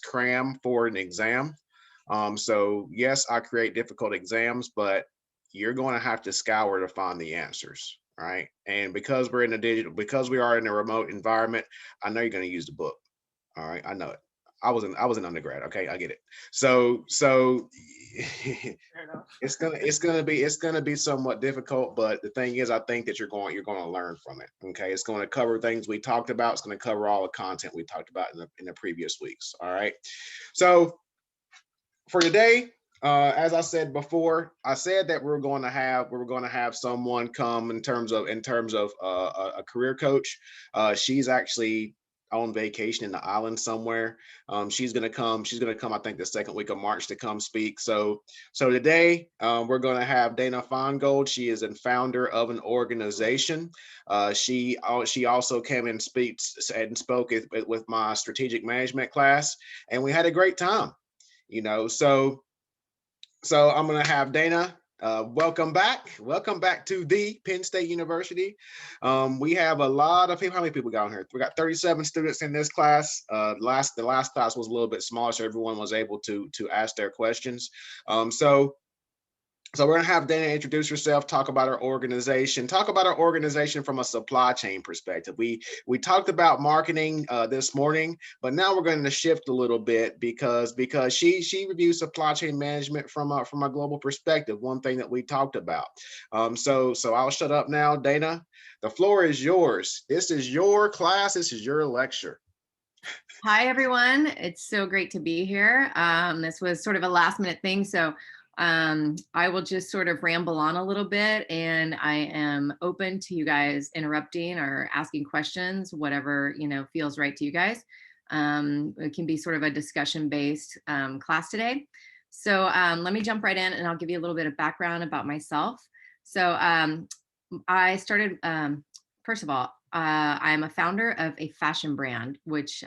cram for an exam. So yes, I create difficult exams, but you're going to have to scour to find the answers, right? And because we're in a digital, because we are in a remote environment, I know you're going to use the book. All right, I know it. I was an undergrad. Okay, I get it. So it's gonna be somewhat difficult, but the thing is, I think that you're going to learn from it. Okay, it's going to cover things we talked about. It's going to cover all the content we talked about in the previous weeks. All right. So for today, as I said before, I said that we were going to have someone come in terms of a career coach. She's actually on vacation in the island somewhere. She's gonna come. She's gonna come. I think the second week of March to come speak. So today we're gonna have Dana Finegold. She is a founder of an organization. She also came and spoke with my strategic management class, and we had a great time. So I'm gonna have Dana. Welcome back to the Penn State University. We have a lot of people. How many people got on here? We got 37 students in this class. The last class was a little bit smaller, so everyone was able to ask their questions. So we're gonna have Dana introduce herself, talk about our organization from a supply chain perspective. We talked about marketing this morning, but now we're going to shift a little bit because she reviews supply chain management from a global perspective. One thing that we talked about. So I'll shut up now, Dana. The floor is yours. This is your class. This is your lecture. Hi, everyone. It's so great to be here. This was sort of a last minute thing, so I will just sort of ramble on a little bit, and I am open to you guys interrupting or asking questions, whatever, feels right to you guys. It can be sort of a discussion-based class today. So let me jump right in, and I'll give you a little bit of background about myself. So I started, first of all, I'm a founder of a fashion brand, which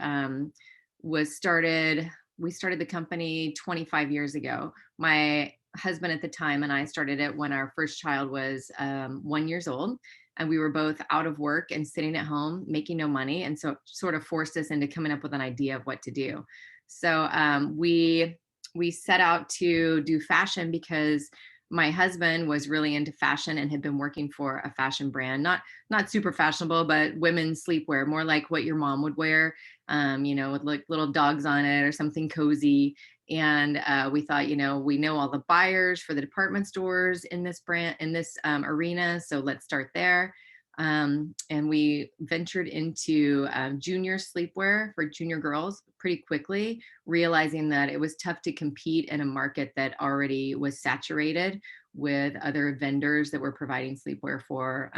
we started the company 25 years ago. My husband at the time and I started it when our first child was 1 year old, and we were both out of work and sitting at home making no money, and so it sort of forced us into coming up with an idea of what to do. So we set out to do fashion because my husband was really into fashion and had been working for a fashion brand, not super fashionable, but women's sleepwear, more like what your mom would wear, with like little dogs on it or something cozy. And we thought, we know all the buyers for the department stores in this brand, in this arena, so let's start there. And we ventured into junior sleepwear for junior girls pretty quickly, realizing that it was tough to compete in a market that already was saturated with other vendors that were providing sleepwear for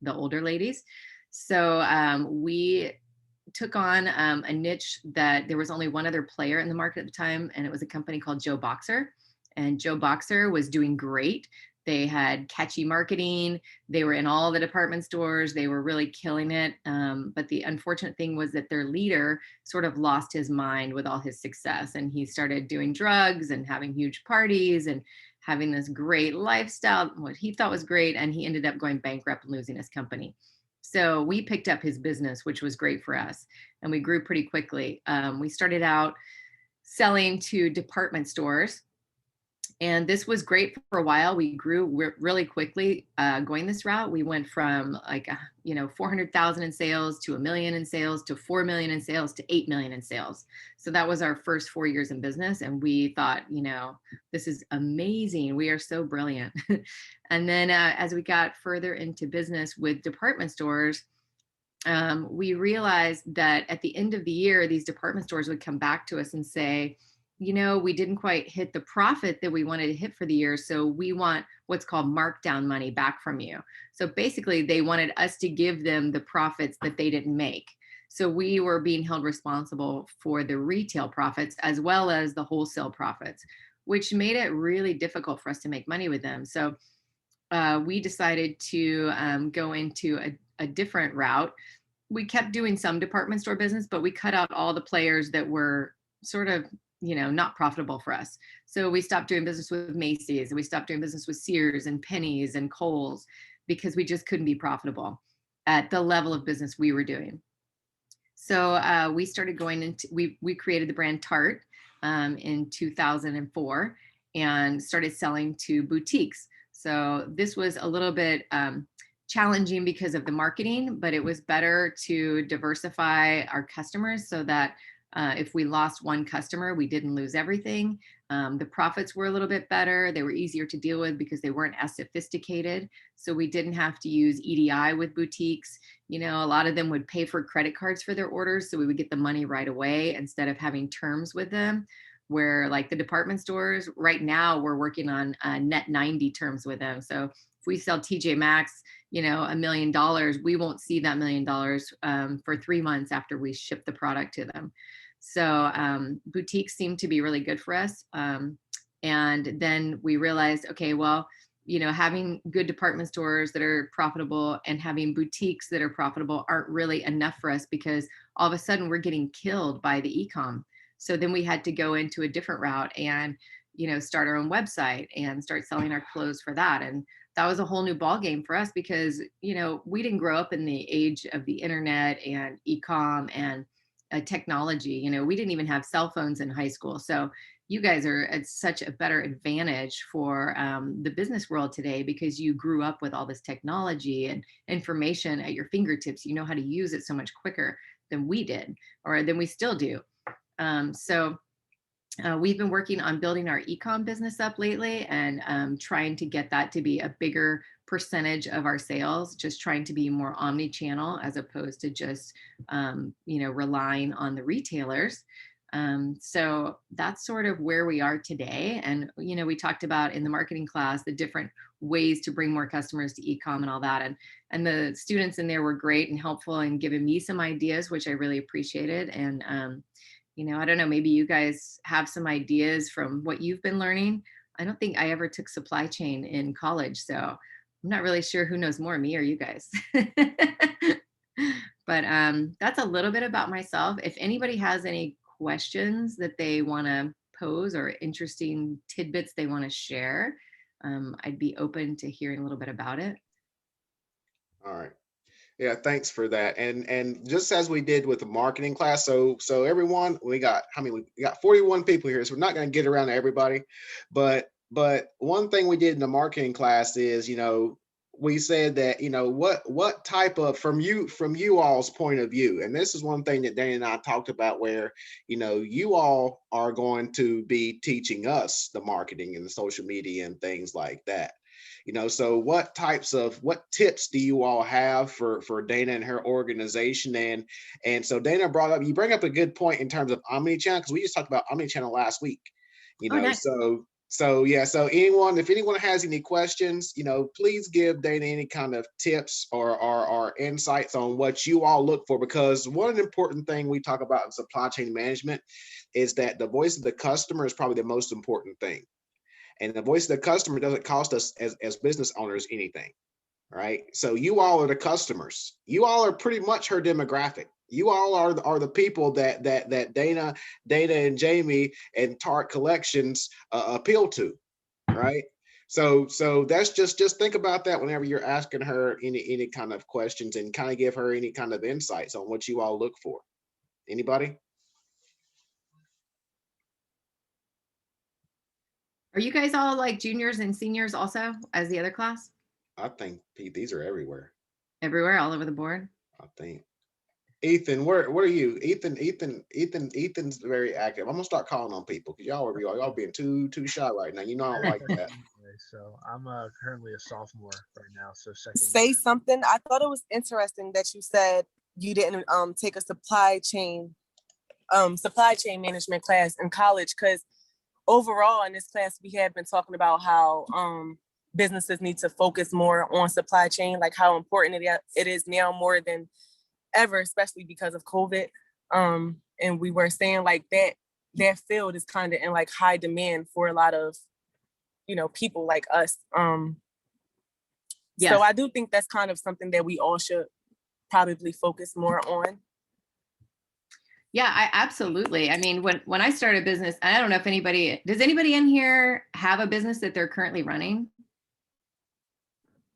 the older ladies. So we took on a niche that there was only one other player in the market at the time, and it was a company called Joe Boxer. And Joe Boxer was doing great. They had catchy marketing. They were in all the department stores. They were really killing it. But the unfortunate thing was that their leader sort of lost his mind with all his success. And he started doing drugs and having huge parties and having this great lifestyle, what he thought was great. And he ended up going bankrupt and losing his company. So we picked up his business, which was great for us. And we grew pretty quickly. We started out selling to department stores. And this was great for a while. We grew really quickly going this route. We went from 400,000 in sales to $1 million in sales to $4 million in sales to $8 million in sales. So that was our first 4 years in business. And we thought, this is amazing. We are so brilliant. And then as we got further into business with department stores, we realized that at the end of the year, these department stores would come back to us and say, we didn't quite hit the profit that we wanted to hit for the year. So we want what's called markdown money back from you. So basically they wanted us to give them the profits that they didn't make. So we were being held responsible for the retail profits as well as the wholesale profits, which made it really difficult for us to make money with them. So we decided to go into a different route. We kept doing some department store business, but we cut out all the players that were sort of not profitable for us. So we stopped doing business with Macy's, and we stopped doing business with Sears and Penny's and Kohl's because we just couldn't be profitable at the level of business we were doing. So we started going into, we created the brand Tarte in 2004 and started selling to boutiques. So this was a little bit challenging because of the marketing, but it was better to diversify our customers so that if we lost one customer, we didn't lose everything. The profits were a little bit better. They were easier to deal with because they weren't as sophisticated. So we didn't have to use EDI with boutiques. You know, a lot of them would pay for credit cards for their orders. So we would get the money right away instead of having terms with them, where like the department stores right now, we're working on net 90 terms with them. So if we sell TJ Maxx, you know, $1 million, we won't see that $1 million for 3 months after we ship the product to them. So boutiques seem to be really good for us. And then we realized, okay, well, you know, having good department stores that are profitable and having boutiques that are profitable aren't really enough for us, because all of a sudden we're getting killed by the e-com. So then we had to go into a different route and, you know, start our own website and start selling our clothes for that. And that was a whole new ball game for us because, you know, we didn't grow up in the age of the internet and e-com and technology. You know, we didn't even have cell phones in high school. So you guys are at such a better advantage for the business world today because you grew up with all this technology and information at your fingertips. You know how to use it so much quicker than we did, or than we still do. So we've been working on building our e-com business up lately and trying to get that to be a bigger percentage of our sales, just trying to be more omni-channel as opposed to just, you know, relying on the retailers. So that's sort of where we are today. And, you know, we talked about in the marketing class, the different ways to bring more customers to e-com and all that. And the students in there were great and helpful and giving me some ideas, which I really appreciated. And, you know, I don't know, maybe you guys have some ideas from what you've been learning. I don't think I ever took supply chain in college, so I'm not really sure who knows more, me or you guys. But that's a little bit about myself. If anybody has any questions that they want to pose or interesting tidbits they want to share, I'd be open to hearing a little bit about it. All right. Yeah, thanks for that. And just as we did with the marketing class, so everyone, we got how many? We got 41 people here, so we're not going to get around to everybody. But one thing we did in the marketing class is, you know, we said that, you know, what type of from you all's point of view, and this is one thing that Danny and I talked about, where, you know, you all are going to be teaching us the marketing and the social media and things like that. You know, so what tips do you all have for Dana and her organization? And so Dana you bring up a good point in terms of omnichannel, because we just talked about omnichannel last week. You know, nice. so yeah, so if anyone has any questions, you know, please give Dana any kind of tips or insights on what you all look for, because one important thing we talk about in supply chain management is that the voice of the customer is probably the most important thing. And the voice of the customer doesn't cost us as business owners anything, right? So you all are the customers. You all are pretty much her demographic. You all are the people that Dana and Jamie and Tarte Collections appeal to, right? So that's just think about that whenever you're asking her any kind of questions, and kind of give her any kind of insights on what you all look for. Anybody? Are you guys all like juniors and seniors also as the other class? I think, Pete, these are everywhere. Everywhere, all over the board? I think. Ethan, what are you? Ethan's very active. I'm gonna start calling on people because y'all being too shy right now. You know I don't like that. So I'm currently a sophomore right now, so second Say year. something. I thought it was interesting that you said you didn't take a supply chain management class in college, because overall in this class we have been talking about how businesses need to focus more on supply chain, like how important it is now more than ever, especially because of COVID. And we were saying like that field is kind of in like high demand for a lot of, you know, people like us. Yes. So I do think that's kind of something that we all should probably focus more on. Yeah, I absolutely. I mean, when I started a business, I don't know if does anybody in here have a business that they're currently running?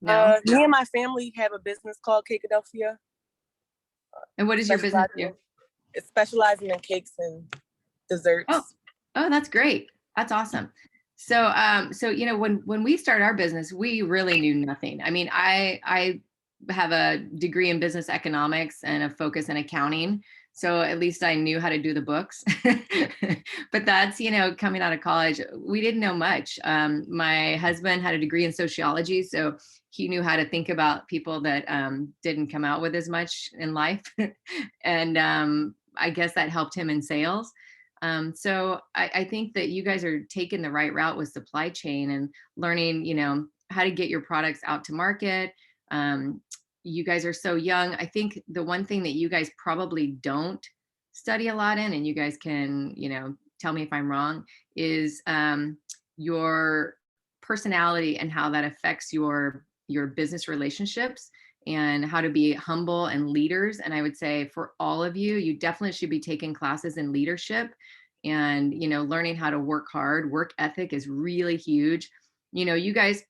No. Me and my family have a business called Cakeadelphia. And what is your business do? It's specializing in cakes and desserts. Oh, that's great. That's awesome. So, so you know, when we started our business, we really knew nothing. I mean, I have a degree in business economics and a focus in accounting. So at least I knew how to do the books. But that's, you know, coming out of college, we didn't know much. My husband had a degree in sociology, so he knew how to think about people that didn't come out with as much in life. And I guess that helped him in sales. So I think that you guys are taking the right route with supply chain and learning, you know, how to get your products out to market. You guys are so young. I think the one thing that you guys probably don't study a lot in, and you guys can, you know, tell me if I'm wrong, is your personality and how that affects your business relationships and how to be humble and leaders. And I would say for all of you, you definitely should be taking classes in leadership and, you know, learning how to work hard. Work ethic is really huge. You know, you guys,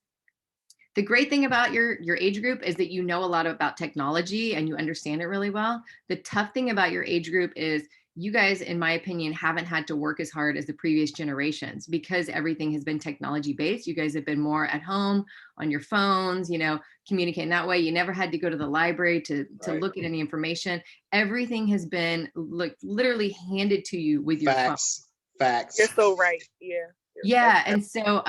the great thing about your age group is that you know a lot about technology and you understand it really well. The tough thing about your age group is you guys, in my opinion, haven't had to work as hard as the previous generations because everything has been technology based. You guys have been more at home on your phones, you know, communicating that way. You never had to go to the library to Right. look at any information. Everything has been like literally handed to you with your phone. Facts. You're so right. Yeah. Yeah, and so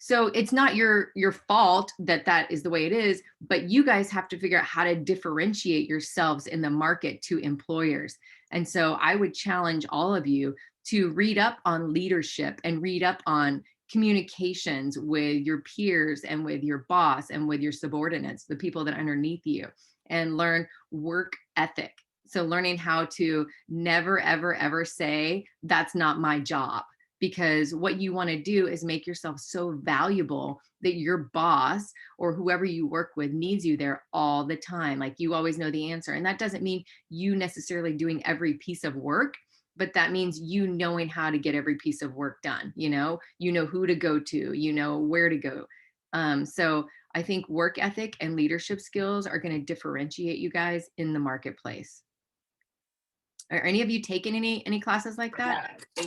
so it's not your fault that that is the way it is, but you guys have to figure out how to differentiate yourselves in the market to employers. And so I would challenge all of you to read up on leadership and read up on communications with your peers and with your boss and with your subordinates, the people that are underneath you, and learn work ethic. So learning how to never, ever, ever say, that's not my job. Because what you want to do is make yourself so valuable that your boss or whoever you work with needs you there all the time. Like you always know the answer. And that doesn't mean you necessarily doing every piece of work, but that means you knowing how to get every piece of work done. You know who to go to, you know where to go. So I think work ethic and leadership skills are going to differentiate you guys in the marketplace. Are any of you taking any classes like that? I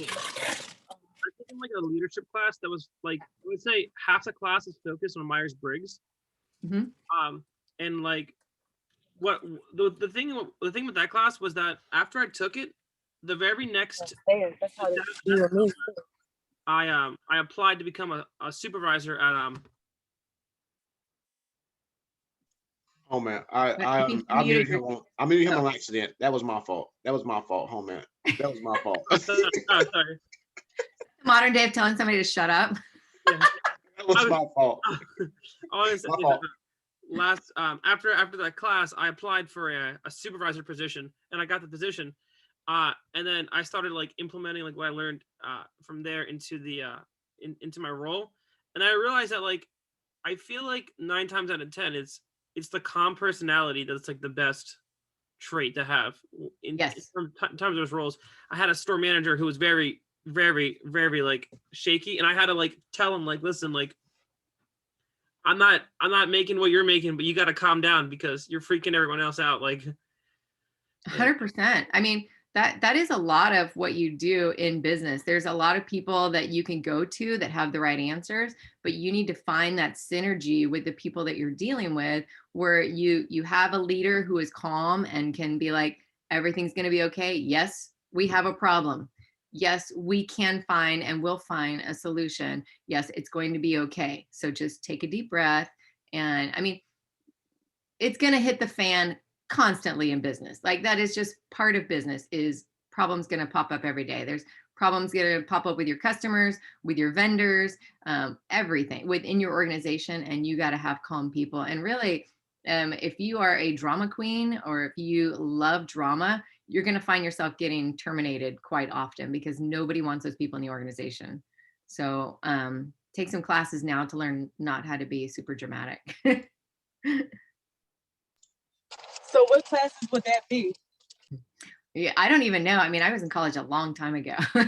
took like a leadership class that was like, I would say half the class is focused on Myers-Briggs. Mm-hmm. And like what the thing with that class was that after I took it, the very next That's how they do with me. I applied to become a supervisor at Oh man, I think I muted muted him. I muted him on accident. That was my fault. Oh man, that was my fault. sorry. Modern day of telling somebody to shut up. Yeah. That was my fault. Honestly, My fault. last after that class, I applied for a supervisor position, and I got the position. And then I started like implementing like what I learned from there into the into my role, and I realized that like I feel like 9 times out of 10 it's the calm personality that's like the best trait to have in terms of those roles. I had a store manager who was very like shaky, and I had to like tell him like, listen, like I'm not making what you're making, but you got to calm down because you're freaking everyone else out. Like 100%. I mean, that is a lot of what you do in business. There's a lot of people that you can go to that have the right answers, but you need to find that synergy with the people that you're dealing with, where you have a leader who is calm and can be like, everything's going to be okay. Yes, we have a problem. Yes, we can find and will find a solution. Yes, it's going to be okay. So just take a deep breath. And I mean, it's going to hit the fan constantly in business. Like that is just part of business, is problems going to pop up every day. There's problems going to pop up with your customers, with your vendors, everything within your organization. And you got to have calm people. And really, if you are a drama queen or if you love drama, you're going to find yourself getting terminated quite often because nobody wants those people in the organization. So take some classes now to learn not how to be super dramatic. So what classes would that be? Yeah, I don't even know. I mean, I was in college a long time ago. Yeah,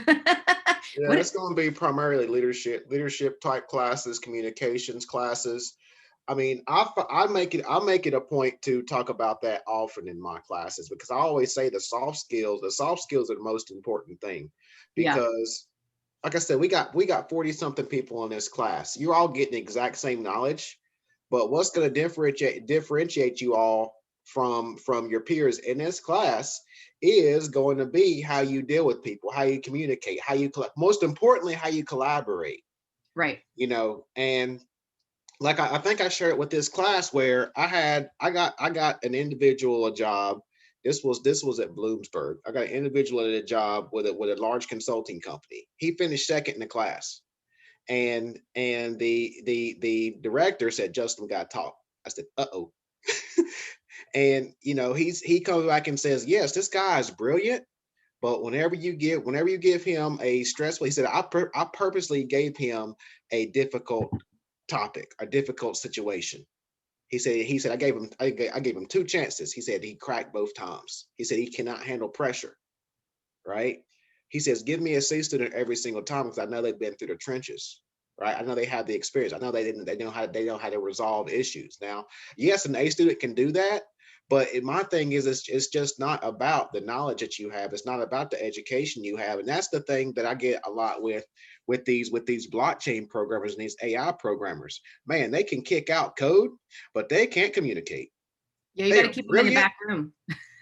it's going to be primarily leadership type classes, communications classes. I mean, I make it a point to talk about that often in my classes because I always say the soft skills are the most important thing Yeah. because like I said, we got 40 something people in this class. You're all getting the exact same knowledge, but what's going to differentiate you all from your peers in this class is going to be how you deal with people, how you communicate, most importantly, how you collaborate. Right. And like I think I shared it with this class where I got an individual a job. This was at Bloomsburg. I got an individual at a job with a large consulting company. He finished second in the class, and the director said, Justin, we got to talk. I said, uh-oh. And he comes back and says, yes, this guy is brilliant, but whenever you give him a stressful, he said, I purposely gave him a difficult topic, a difficult situation. He said I gave him two chances. He said he cracked both times. He said he cannot handle pressure, right? He says, give me a C student every single time because I know they've been through the trenches, right? I know they have the experience. I know they know how to resolve issues. Now, yes, an A student can do that, but my thing is, it's just not about the knowledge that you have. It's not about the education you have, and that's the thing that I get a lot with these blockchain programmers and these AI programmers. Man, they can kick out code, but they can't communicate. Yeah, you They got to are keep them in the brilliant, back room.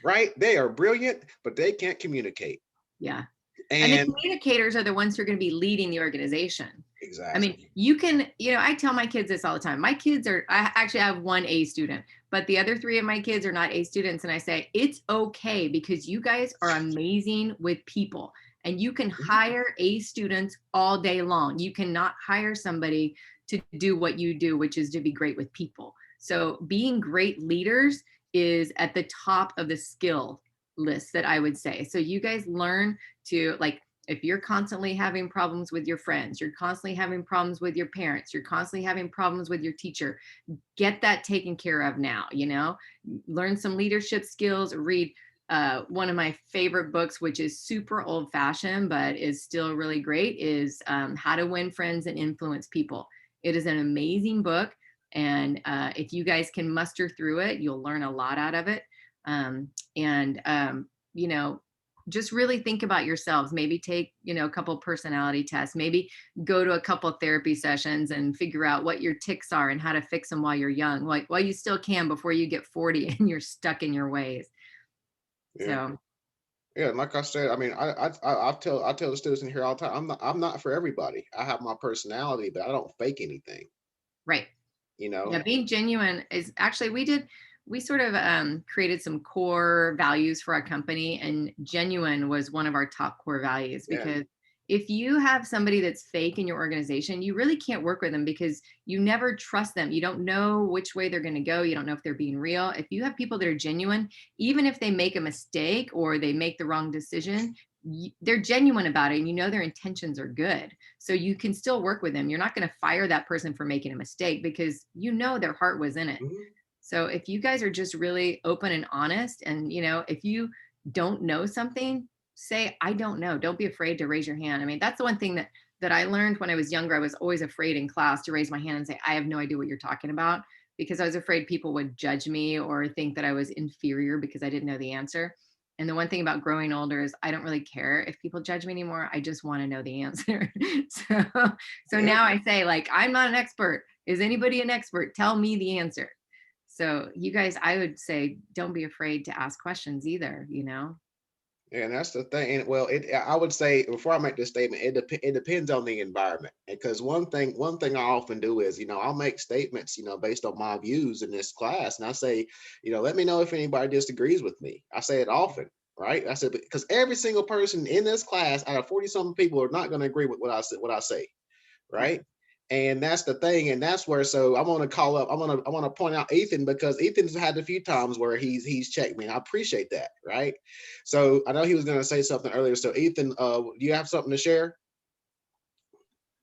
right? They are brilliant, but they can't communicate. Yeah. And the And communicators are the ones who are going to be leading the organization. I mean, exactly. you can, I tell my kids this all the time. My kids I actually have one A student, but the other three of my kids are not A students. And I say, it's okay because you guys are amazing with people and you can hire A students all day long. You cannot hire somebody to do what you do, which is to be great with people. So being great leaders is at the top of the skill list that I would say. So you guys learn to, like, if you're constantly having problems with your friends, you're constantly having problems with your parents, you're constantly having problems with your teacher, get that taken care of now, learn some leadership skills, read one of my favorite books, which is super old fashioned, but is still really great, is How to Win Friends and Influence People. It is an amazing book. And if you guys can muster through it, you'll learn a lot out of it. And just really think about yourselves. Maybe take, a couple personality tests, maybe go to a couple therapy sessions and figure out what your tics are and how to fix them while you're young, like while you still can before you get 40 and you're stuck in your ways. Yeah. So, Yeah, and like I said, I mean, I tell the students in here all the time, I'm not for everybody. I have my personality, but I don't fake anything, right. you know. Yeah, being genuine is actually, we sort of created some core values for our company, and genuine was one of our top core values. Yeah. Because if you have somebody that's fake in your organization, you really can't work with them because you never trust them. You don't know which way they're going to go. You don't know if they're being real. If you have people that are genuine, even if they make a mistake or they make the wrong decision, they're genuine about it, and their intentions are good. So you can still work with them. You're not going to fire that person for making a mistake because their heart was in it. Mhm. So if you guys are just really open and honest, and if you don't know something, say, I don't know. Don't be afraid to raise your hand. I mean, that's the one thing that I learned when I was younger. I was always afraid in class to raise my hand and say, I have no idea what you're talking about, because I was afraid people would judge me or think that I was inferior because I didn't know the answer. And the one thing about growing older is I don't really care if people judge me anymore. I just want to know the answer. So Yeah. now I say, like, I'm not an expert. Is anybody an expert? Tell me the answer. So you guys, I would say, don't be afraid to ask questions either, Yeah, and that's the thing. And well, I would say before I make this statement, it depends on the environment. Because one thing I often do is, I'll make statements, based on my views in this class, and I say, let me know if anybody disagrees with me. I say it often, right? I said because every single person in this class, out of 40 something people, are not going to agree with what I say, right? And that's the thing, and that's where. So I'm gonna call up. I want to point out Ethan, because Ethan's had a few times where he's checked me, and I appreciate that, right? So I know he was gonna say something earlier. So Ethan, do you have something to share?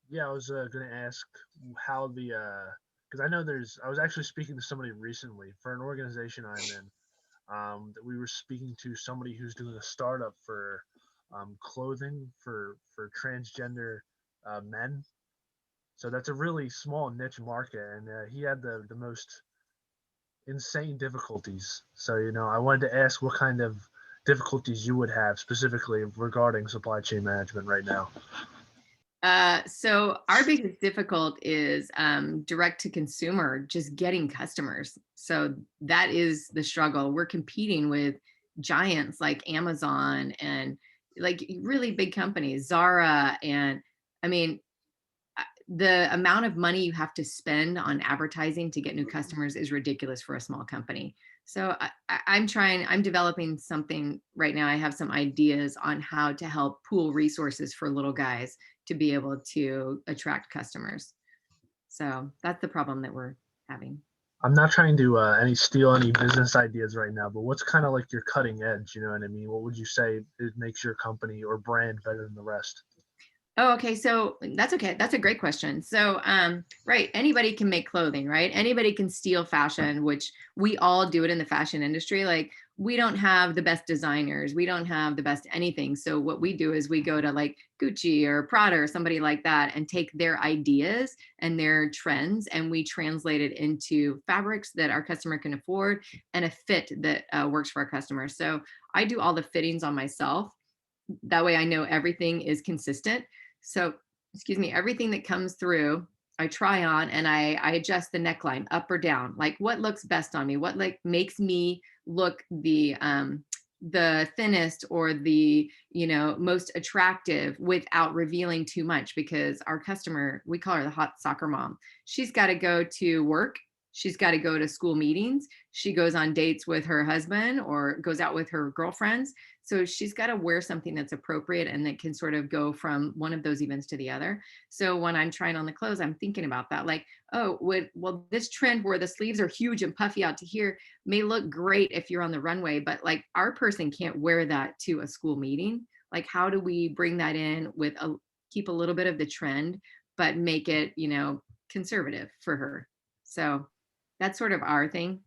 Yeah, I was going to ask how because I know I was actually speaking to somebody recently for an organization I'm in, that we were speaking to somebody who's doing a startup for clothing for transgender men. So that's a really small niche market, and he had the most insane difficulties. So, I wanted to ask what kind of difficulties you would have specifically regarding supply chain management right now. So our biggest difficult is direct to consumer, just getting customers. So that is the struggle. We're competing with giants like Amazon and like really big companies, Zara. And I mean, the amount of money you have to spend on advertising to get new customers is ridiculous for a small company. So I'm developing something right now. I have some ideas on how to help pool resources for little guys to be able to attract customers. So that's the problem that we're having. I'm not trying to steal any business ideas right now, but what's kind of like your cutting edge? You know what I mean? What would you say it makes your company or brand better than the rest? Oh, okay. So that's okay. That's a great question. So, right. Anybody can make clothing, right? Anybody can steal fashion, which we all do it in the fashion industry. Like we don't have the best designers. We don't have the best anything. So what we do is we go to like Gucci or Prada or somebody like that and take their ideas and their trends and we translate it into fabrics that our customer can afford and a fit that works for our customer. So I do all the fittings on myself. That way I know everything is consistent. So, excuse me, everything that comes through, I try on and I adjust the neckline up or down, like what looks best on me, what like makes me look the thinnest or the, most attractive without revealing too much because our customer, we call her the hot soccer mom. She's got to go to work. She's got to go to school meetings. She goes on dates with her husband or goes out with her girlfriends. So she's got to wear something that's appropriate and that can sort of go from one of those events to the other. So when I'm trying on the clothes, I'm thinking about that. Like, well, this trend where the sleeves are huge and puffy out to here may look great if you're on the runway, but like our person can't wear that to a school meeting. Like, how do we bring that in with keep a little bit of the trend, but make it, conservative for her. So that's sort of our thing.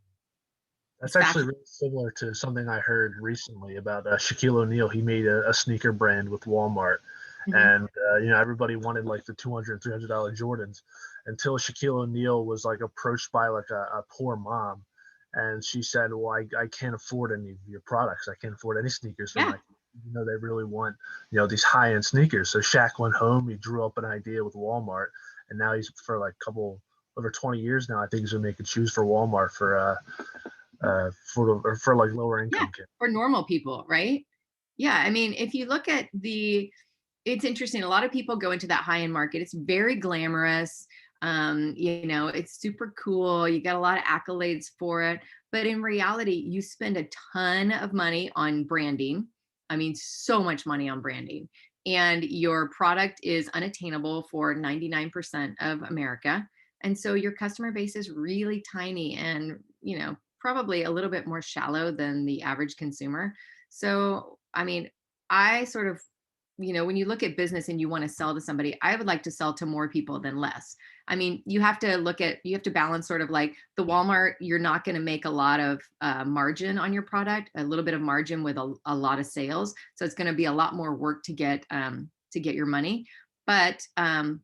That's actually really similar to something I heard recently about Shaquille O'Neal. He made a sneaker brand with Walmart, and everybody wanted like the $200, $300 Jordans until Shaquille O'Neal was like approached by like a poor mom, and she said, "Well, I can't afford any of your products. I can't afford any sneakers for my kids." They really want these high end sneakers. So Shaq went home. He drew up an idea with Walmart, and now he's for like over 20 years now. I think he's been making shoes for Walmart for like lower income kids. For normal people, right? Yeah, I mean, if you look at it's interesting. A lot of people go into that high-end market. It's very glamorous. It's super cool. You got a lot of accolades for it. But in reality, you spend a ton of money on branding. I mean, so much money on branding. And your product is unattainable for 99% of America. And so your customer base is really tiny and, probably a little bit more shallow than the average consumer. So, I mean, I sort of, when you look at business and you want to sell to somebody, I would like to sell to more people than less. I mean, you have to balance sort of like the Walmart, you're not going to make a lot of margin on your product, a little bit of margin with a lot of sales. So it's going to be a lot more work to get your money. But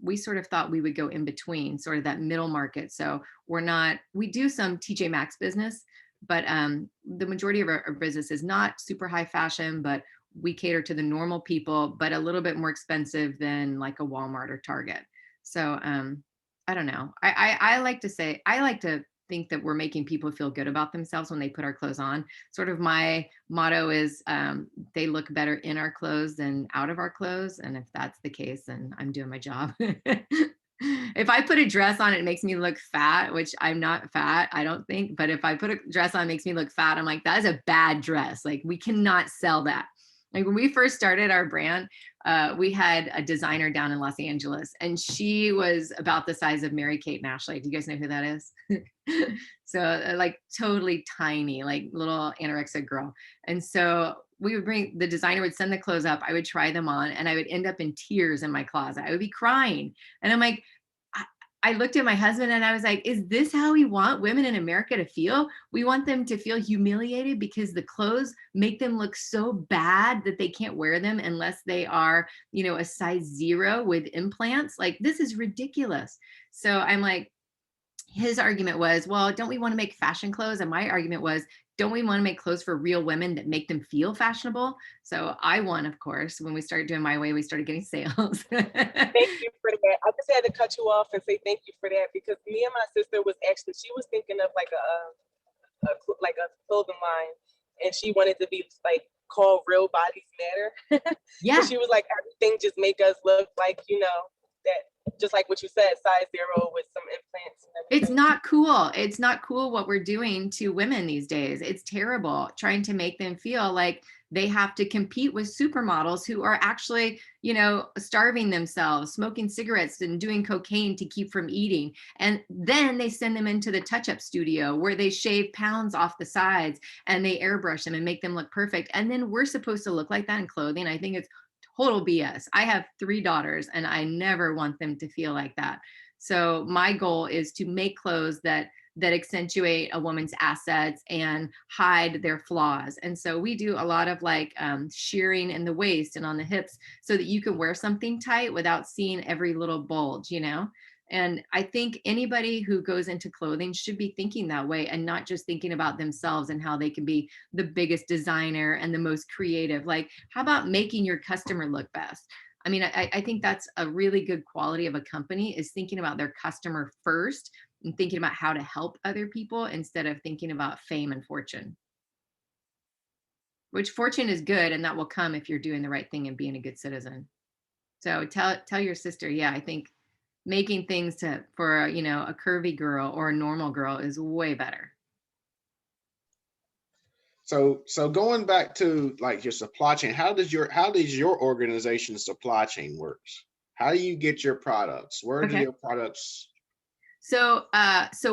we sort of thought we would go in between, sort of that middle market. So we do some TJ Maxx business, but the majority of our business is not super high fashion, but we cater to the normal people, but a little bit more expensive than like a Walmart or Target. So I don't know. I like to think that we're making people feel good about themselves when they put our clothes on. Sort of my motto is they look better in our clothes than out of our clothes. And if that's the case, then I'm doing my job. If I put a dress on, it makes me look fat, which I'm not fat, I don't think. But if I put a dress on, it makes me look fat. I'm like, that is a bad dress. Like we cannot sell that. Like when we first started our brand, we had a designer down in Los Angeles and she was about the size of Mary-Kate and Ashley. Do you guys know who that is? So like totally tiny, like little anorexic girl. And so the designer would send the clothes up. I would try them on and I would end up in tears in my closet. I would be crying. And I'm like, I looked at my husband and I was like, is this how we want women in America to feel? We want them to feel humiliated because the clothes make them look so bad that they can't wear them unless they are, you know, a size 0 with implants. Like, this is ridiculous. So I'm like, his argument was, well, don't we want to make fashion clothes? And my argument was, don't we want to make clothes for real women that make them feel fashionable? So I won, of course. When we started doing My Way, we started getting sales. Thank you for that. I just had to cut you off and say thank you for that, because me and my sister was actually, she was thinking of like a clothing line, and she wanted to be like called Real Bodies Matter. Yeah. She was like, everything just make us look like, you know, that just like what you said, size 0 with some implants and everything. It's not cool. It's not cool what we're doing to women these days. It's terrible, trying to make them feel like they have to compete with supermodels who are actually, you know, starving themselves, smoking cigarettes and doing cocaine to keep from eating. And then they send them into the touch-up studio where they shave pounds off the sides and they airbrush them and make them look perfect. And then we're supposed to look like that in clothing. I think it's total BS. I have 3 daughters and I never want them to feel like that. So my goal is to make clothes that accentuate a woman's assets and hide their flaws. And so we do a lot of like shearing in the waist and on the hips so that you can wear something tight without seeing every little bulge, you know? And I think anybody who goes into clothing should be thinking that way and not just thinking about themselves and how they can be the biggest designer and the most creative. Like, how about making your customer look best? I mean, I think that's a really good quality of a company, is thinking about their customer first and thinking about how to help other people instead of thinking about fame and fortune. Which fortune is good, and that will come if you're doing the right thing and being a good citizen. So tell your sister, yeah, I think making things for you know, a curvy girl or a normal girl is way better. So going back to like your supply chain, how does your organization's supply chain works? How do you get your products? Where do your products? So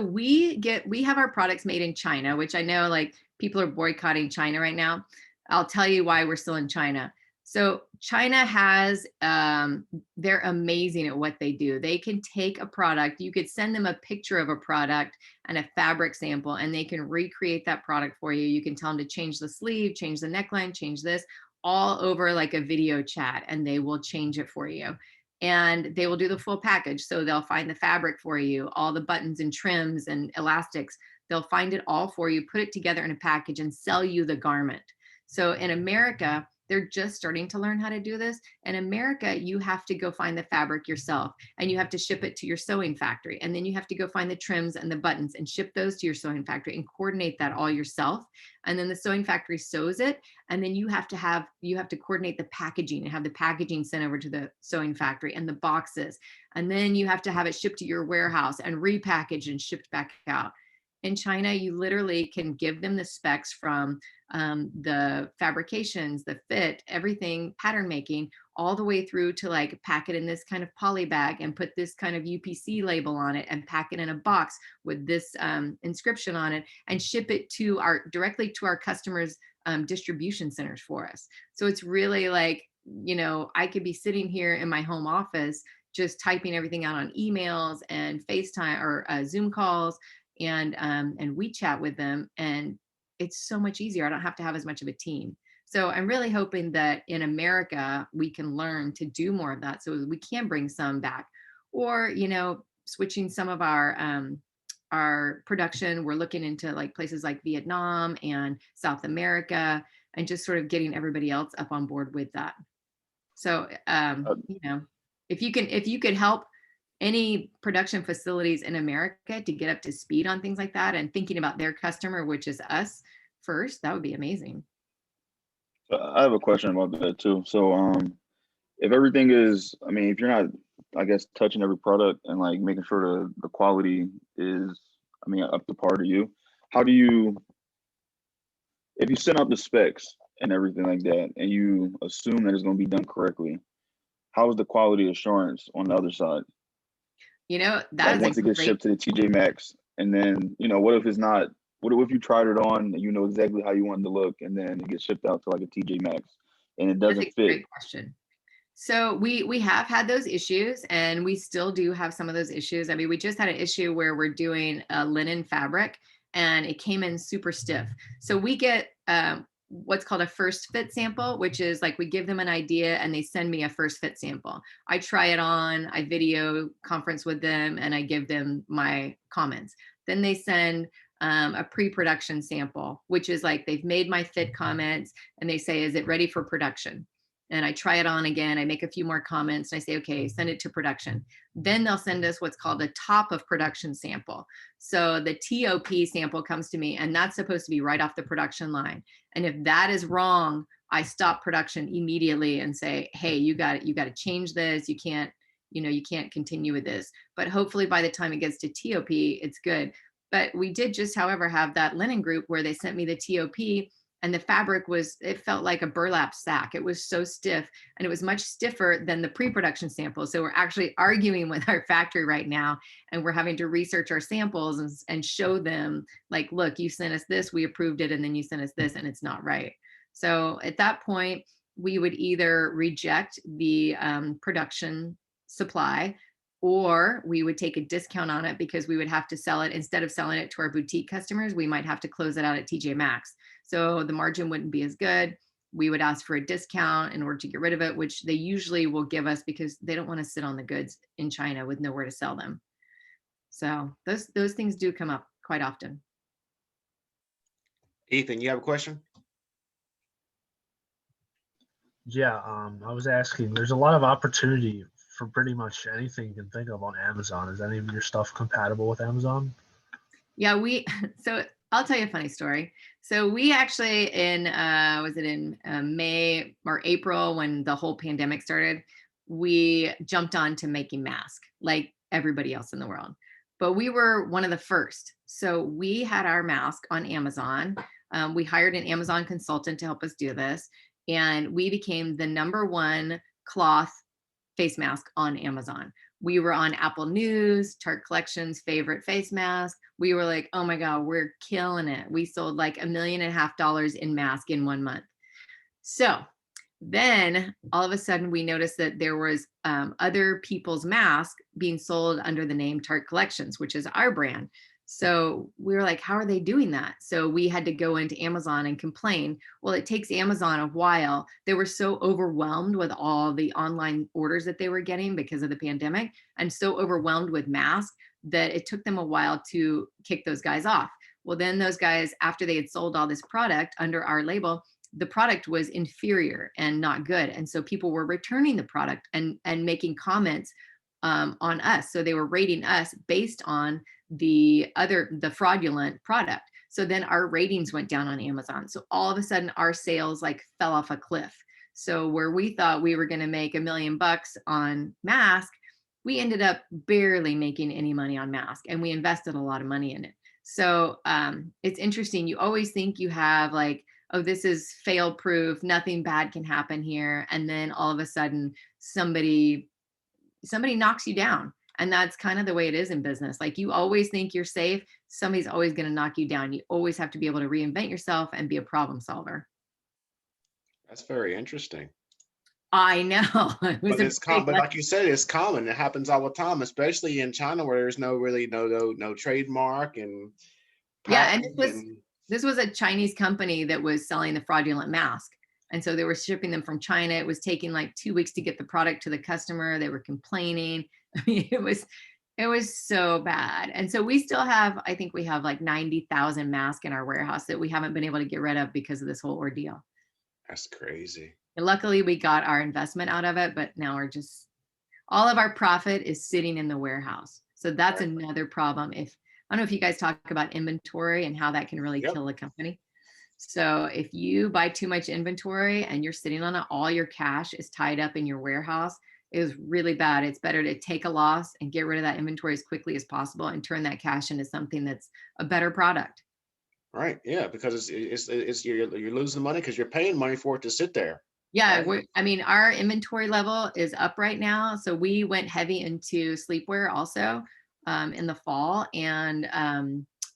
we have our products made in China, which I know like people are boycotting China right now. I'll tell you why we're still in China. So China has, they're amazing at what they do. They can take a product, you could send them a picture of a product and a fabric sample, and they can recreate that product for you. You can tell them to change the sleeve, change the neckline, change this, all over like a video chat, and they will change it for you. And they will do the full package. So they'll find the fabric for you, all the buttons and trims and elastics. They'll find it all for you, put it together in a package, and sell you the garment. So in America, they're just starting to learn how to do this. In America, you have to go find the fabric yourself, and you have to ship it to your sewing factory. And then you have to go find the trims and the buttons and ship those to your sewing factory and coordinate that all yourself. And then the sewing factory sews it. And then you have to coordinate the packaging and have the packaging sent over to the sewing factory and the boxes. And then you have to have it shipped to your warehouse and repackaged and shipped back out. In China, you literally can give them the specs from the fabrications, the fit, everything, pattern making, all the way through to like pack it in this kind of poly bag and put this kind of UPC label on it and pack it in a box with this inscription on it and ship it directly to our customers' distribution centers for us. So it's really like, you know, I could be sitting here in my home office just typing everything out on emails and FaceTime or Zoom calls and WeChat with them, and it's so much easier. I don't have to have as much of a team. So I'm really hoping that in America we can learn to do more of that, so we can bring some back, or you know, switching some of our production. We're looking into like places like Vietnam and South America, and just sort of getting everybody else up on board with that. So you know, if you could help any production facilities in America to get up to speed on things like that and thinking about their customer, which is us first, that would be amazing. I have a question about that too. So if everything is, I mean, if you're not, I guess, touching every product and like making sure the quality is, I mean, up to par to you, how do you, if you send out the specs and everything like that, and you assume that it's going to be done correctly, how is the quality assurance on the other side? You know, that like once it gets shipped to the TJ Maxx, and then, you know, what if it's not, what if you tried it on and you know exactly how you want it to look, and then it gets shipped out to like a TJ Maxx and it doesn't fit? Great question. So we have had those issues, and we still do have some of those issues. I mean, we just had an issue where we're doing a linen fabric, and it came in super stiff. So we get what's called a first fit sample, which is like we give them an idea and they send me a first fit sample. I try it on, I video conference with them, and I give them my comments. Then they send a pre-production sample, which is like they've made my fit comments and they say, is it ready for production? And I try it on again. I make a few more comments and I say, okay, send it to production. Then they'll send us what's called a top of production sample. So the TOP sample comes to me, and that's supposed to be right off the production line. And if that is wrong, I stop production immediately and say, hey, you got to change this. You can't continue with this. But hopefully by the time it gets to TOP, it's good. But we did just, however, have that linen group where they sent me the TOP, and the fabric it felt like a burlap sack. It was so stiff, and it was much stiffer than the pre-production samples. So we're actually arguing with our factory right now, and we're having to research our samples and show them, like, look, you sent us this, we approved it, and then you sent us this, and it's not right. So at that point, we would either reject the production supply, or we would take a discount on it, because we would have to sell it, instead of selling it to our boutique customers, we might have to close it out at TJ Maxx. So the margin wouldn't be as good. We would ask for a discount in order to get rid of it, which they usually will give us because they don't want to sit on the goods in China with nowhere to sell them. So those things do come up quite often. Ethan, you have a question? Yeah, I was asking, there's a lot of opportunity for pretty much anything you can think of on Amazon. Is any of your stuff compatible with Amazon? Yeah, so I'll tell you a funny story. So we actually was it in May or April, when the whole pandemic started, we jumped on to making masks like everybody else in the world. But we were one of the first. So we had our mask on Amazon. We hired an Amazon consultant to help us do this. And we became the #1 cloth face mask on Amazon. We were on Apple News, Tarte Collection's favorite face mask. We were like, oh my God, we're killing it. We sold like $1.5 million in mask in 1 month. So then all of a sudden we noticed that there was other people's masks being sold under the name Tarte Collections, which is our brand. So we were like, how are they doing that? So we had to go into Amazon and complain. Well, it takes Amazon a while. They were so overwhelmed with all the online orders that they were getting because of the pandemic, and so overwhelmed with masks that it took them a while to kick those guys off. Well, then those guys, after they had sold all this product under our label, the product was inferior and not good. And so people were returning the product and making comments on us. So they were rating us based on the fraudulent product. So then our ratings went down on Amazon. So all of a sudden our sales like fell off a cliff. So where we thought we were going to make $1 million on mask, we ended up barely making any money on mask, and we invested a lot of money in it. So it's interesting. You always think you have like, oh, this is fail proof, nothing bad can happen here. And then all of a sudden somebody knocks you down. And that's kind of the way it is in business. Like, you always think you're safe. Somebody's always going to knock you down. You always have to be able to reinvent yourself and be a problem solver. That's very interesting. I know. But like you said, it's common. It happens all the time, especially in China, where there's no trademark and yeah. And this was a Chinese company that was selling the fraudulent mask. And so they were shipping them from China. It was taking like 2 weeks to get the product to the customer. They were complaining. I mean, it was so bad. And so we still have, I think we have like 90,000 masks in our warehouse that we haven't been able to get rid of because of this whole ordeal. That's crazy. And luckily we got our investment out of it, but now all of our profit is sitting in the warehouse. So that's another problem. I don't know if you guys talk about inventory and how that can really kill a company. So if you buy too much inventory and you're sitting on it, all your cash is tied up in your warehouse, it is really bad. It's better to take a loss and get rid of that inventory as quickly as possible and turn that cash into something that's a better product. Right. Yeah, because you're losing money because you're paying money for it to sit there. Yeah, right? I mean, our inventory level is up right now. So we went heavy into sleepwear also in the fall, and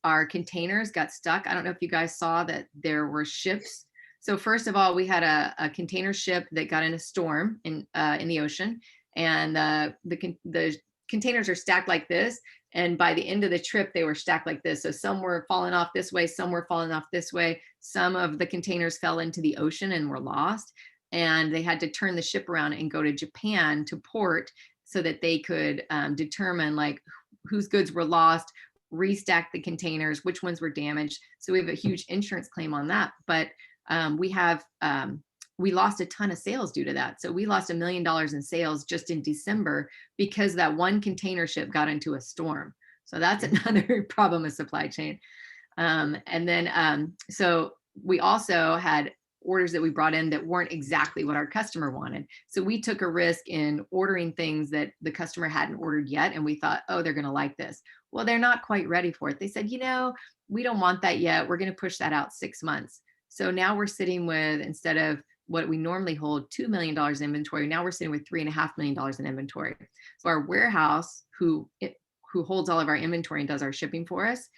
our containers got stuck. I don't know if you guys saw that there were ships So first of all, we had a container ship that got in a storm in the ocean, and the containers are stacked like this. And by the end of the trip, they were stacked like this. So some were falling off this way, some were falling off this way. Some of the containers fell into the ocean and were lost. And they had to turn the ship around and go to Japan to port so that they could determine like whose goods were lost, restack the containers, which ones were damaged. So we have a huge insurance claim on that. But we lost a ton of sales due to that. So we lost $1 million in sales just in December because that one container ship got into a storm. So that's another problem with supply chain. So we also had orders that we brought in that weren't exactly what our customer wanted. So we took a risk in ordering things that the customer hadn't ordered yet. And we thought, oh, they're going to like this. Well, they're not quite ready for it. They said, we don't want that yet. We're going to push that out 6 months. So now we're sitting with, instead of what we normally hold $2 million in inventory, now we're sitting with $3.5 million in inventory. So our warehouse, who holds all of our inventory and does our shipping for us,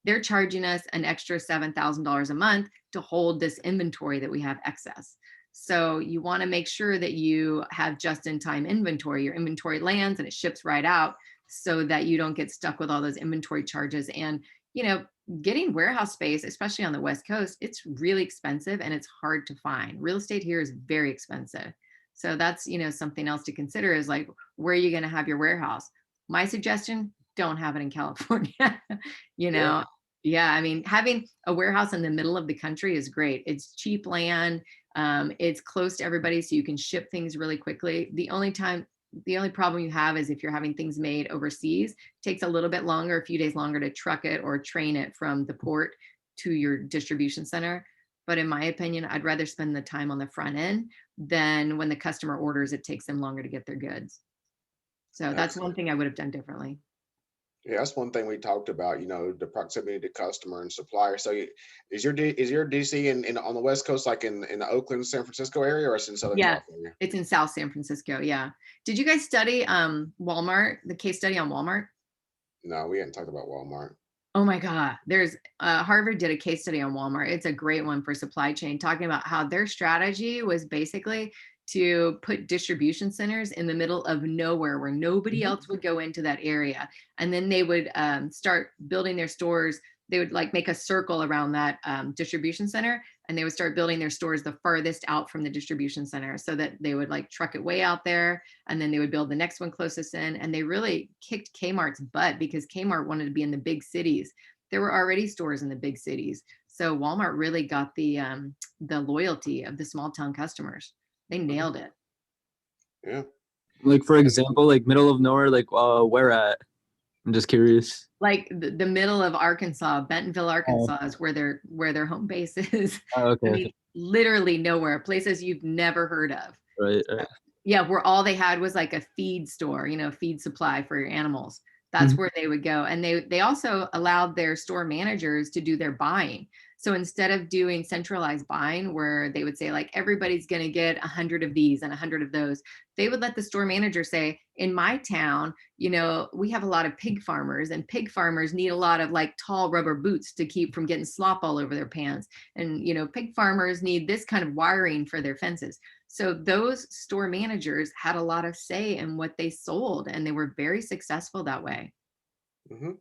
they're charging us an extra $7,000 a month to hold this inventory that we have excess. So you want to make sure that you have just-in-time inventory. Your inventory lands and it ships right out so that you don't get stuck with all those inventory charges. And getting warehouse space, especially on the West Coast, it's really expensive and it's hard to find. Real estate here is very expensive. So that's, something else to consider is like, where are you going to have your warehouse? My suggestion, don't have it in California. Yeah, I mean, having a warehouse in the middle of the country is great. It's cheap land. It's close to everybody, so you can ship things really quickly. The only problem you have is if you're having things made overseas, it takes a little bit longer, a few days longer to truck it or train it from the port to your distribution center. But in my opinion, I'd rather spend the time on the front end than when the customer orders, it takes them longer to get their goods. So that's one thing I would have done differently. Yeah, that's one thing we talked about, the proximity to customer and supplier. So is your DC in on the West Coast, like in the Oakland, San Francisco area, or it's in Southern California? It's in South San Francisco. Yeah. Did you guys study Walmart, the case study on Walmart? No, we hadn't talked about Walmart. Oh my God. There's Harvard did a case study on Walmart. It's a great one for supply chain, talking about how their strategy was basically to put distribution centers in the middle of nowhere where nobody else would go into that area. And then they would start building their stores. They would like make a circle around that distribution center, and they would start building their stores the farthest out from the distribution center so that they would like truck it way out there. And then they would build the next one closest in. And they really kicked Kmart's butt because Kmart wanted to be in the big cities. There were already stores in the big cities. So Walmart really got the loyalty of the small town customers. They nailed it. Yeah. Like, for example, like middle of nowhere, like where at? I'm just curious. Like the middle of Arkansas, Bentonville, Arkansas is where their home base is. Oh, okay. I mean, literally nowhere, places you've never heard of. Right. Yeah, where all they had was like a feed store, feed supply for your animals. That's where they would go. And they also allowed their store managers to do their buying. So instead of doing centralized buying where they would say like, everybody's going to get 100 of these and 100 of those, they would let the store manager say, in my town, we have a lot of pig farmers, and pig farmers need a lot of like tall rubber boots to keep from getting slop all over their pants. And, pig farmers need this kind of wiring for their fences. So those store managers had a lot of say in what they sold, and they were very successful that way. Mm-hmm.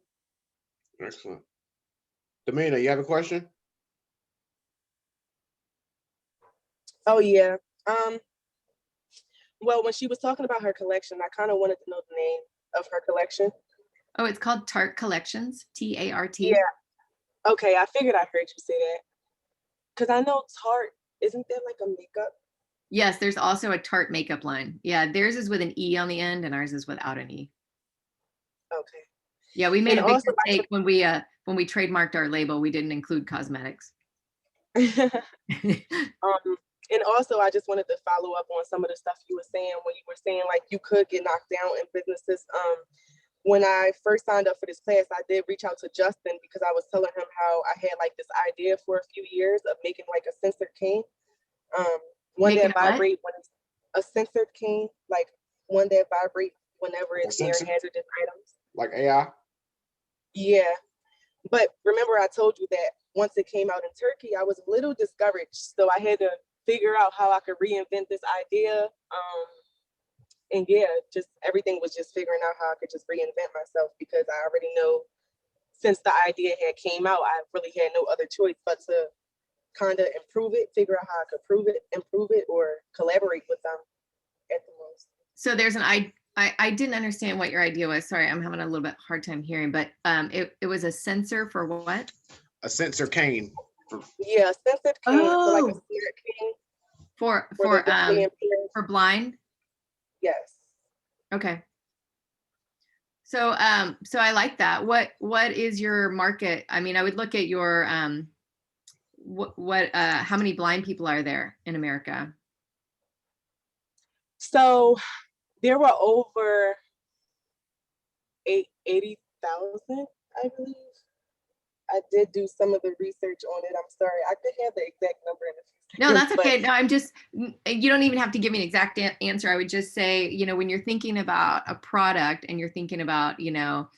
Excellent. Damina, you have a question? Oh yeah. Well, when she was talking about her collection, I kind of wanted to know the name of her collection. Oh, it's called Tarte Collections, Tart. Yeah. Okay, I figured I heard you say that. Because I know Tarte, isn't that like a makeup? Yes, there's also a Tarte makeup line. Yeah, theirs is with an E on the end, and ours is without an E. Okay. Yeah, we made a big mistake when we trademarked our label. We didn't include cosmetics. And also, I just wanted to follow up on some of the stuff you were saying when you were saying like you could get knocked down in businesses. When I first signed up for this class, I did reach out to Justin because I was telling him how I had like this idea for a few years of making like a censored cane. One that vibrate when it's a censored cane, like one that vibrate whenever it's near hazardous items. Like AI? Yeah. But remember I told you that once it came out in Turkey, I was a little discouraged. So I had to figure out how I could reinvent this idea. And yeah, just everything was just figuring out how I could just reinvent myself, because I already know since the idea had came out, I really had no other choice but to kind of improve it, figure out how I could improve it, or collaborate with them at the most. So there's I didn't understand what your idea was. Sorry, I'm having a little bit hard time hearing, but it was a sensor for what? A sensor cane. Yeah, sensor cane, so like a Oh. smart cane. For blind? Yes. Okay. So so I like that. What is your market? I mean, I would look at your how many blind people are there in America? So there were over 80,000, I believe. I did do some of the research on it. I'm sorry, I could have the exact number in a few seconds. No, that's okay. No, I'm just, you don't even have to give me an exact answer. I would just say, you know, when you're thinking about a product and you're thinking about, you know,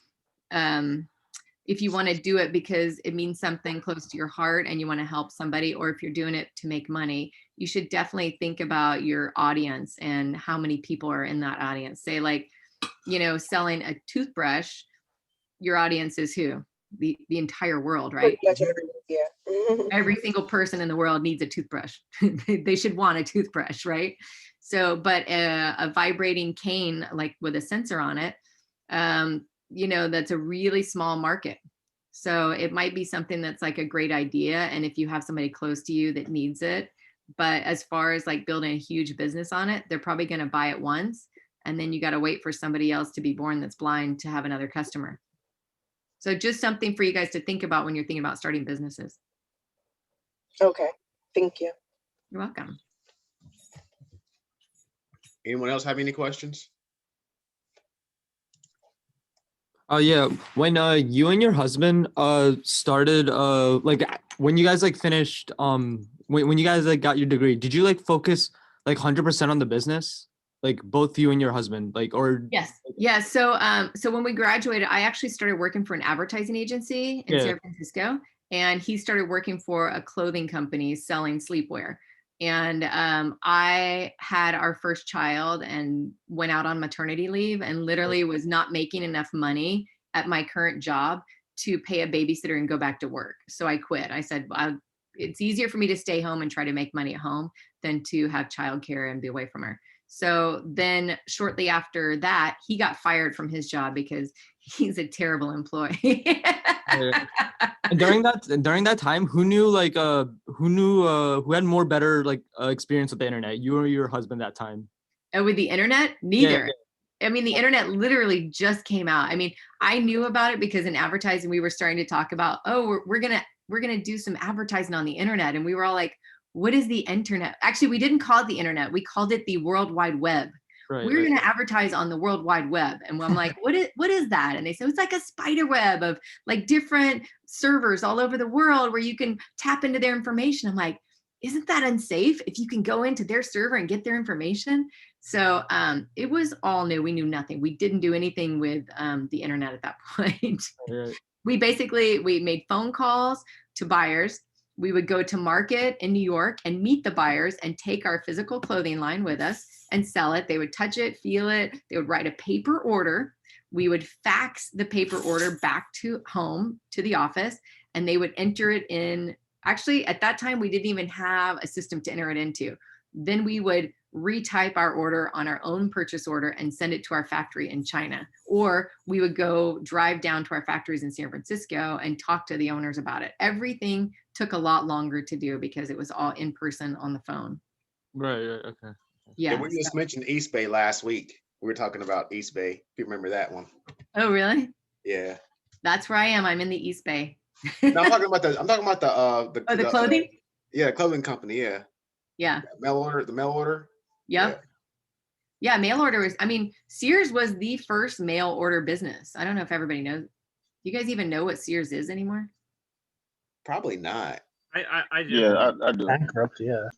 if you want to do it because it means something close to your heart and you want to help somebody, or if you're doing it to make money, you should definitely think about your audience and how many people are in that audience. Say like, you know, selling a toothbrush, your audience is who? The entire world, right? Pretty much everyone, yeah. Every single person in the world needs a toothbrush. They should want a toothbrush, right? So, but a vibrating cane, like with a sensor on it, you know, that's a really small market. So it might be something that's like a great idea. And if you have somebody close to you that needs it, but as far as like building a huge business on it, they're probably going to buy it once. And then you got to wait for somebody else to be born that's blind to have another customer. So just something for you guys to think about when you're thinking about starting businesses. Okay, thank you. You're welcome. Anyone else have any questions? Oh yeah, when you and your husband started like when you guys like finished when you guys like got your degree, did you like focus like 100% on the business? Like both you and your husband, like, or Yes. Yeah. So so when we graduated, I actually started working for an advertising agency in San Francisco, and he started working for a clothing company selling sleepwear. And I had our first child and went out on maternity leave and literally was not making enough money at my current job to pay a babysitter and go back to work. So I quit. I said, it's easier for me to stay home and try to make money at home than to have childcare and be away from her. So then shortly after that, he got fired from his job because he's a terrible employee. And during that time, who had more better like experience with the internet, you or your husband that time? And with the internet, neither. I mean, the internet literally just came out. I mean, I knew about it because in advertising, we were starting to talk about, oh, we're gonna do some advertising on the internet. And we were all like, what is the internet? Actually, we didn't call it the internet. We called it the World Wide Web. We're going to advertise on the World Wide Web. And I'm like, what is that? And they said, it's like a spider web of like different servers all over the world where you can tap into their information. I'm like, isn't that unsafe if you can go into their server and get their information? So it was all new. We knew nothing. We didn't do anything with the internet at that point. We made phone calls to buyers. We would go to market in New York and meet the buyers and take our physical clothing line with us and sell it. They would touch it, feel it. They would write a paper order. We would fax the paper order back to home, to the office, and they would enter it in. Actually, at that time, we didn't even have a system to enter it into. Then we would retype our order on our own purchase order and send it to our factory in China. Or we would go drive down to our factories in San Francisco and talk to the owners about it. Everything took a lot longer to do because it was all in person on the phone. Right. Okay. Yeah. We just mentioned East Bay last week. We were talking about East Bay. If you remember that one. Oh, really? Yeah. That's where I am. I'm in the East Bay. No, I'm talking about the clothing? Yeah, clothing company. Yeah. Yeah. The mail order. Yep. Yeah, mail order was, I mean, Sears was the first mail order business. I don't know if everybody knows. You guys even know what Sears is anymore? Probably not. I do. Yeah, I do. Bankrupt, yeah.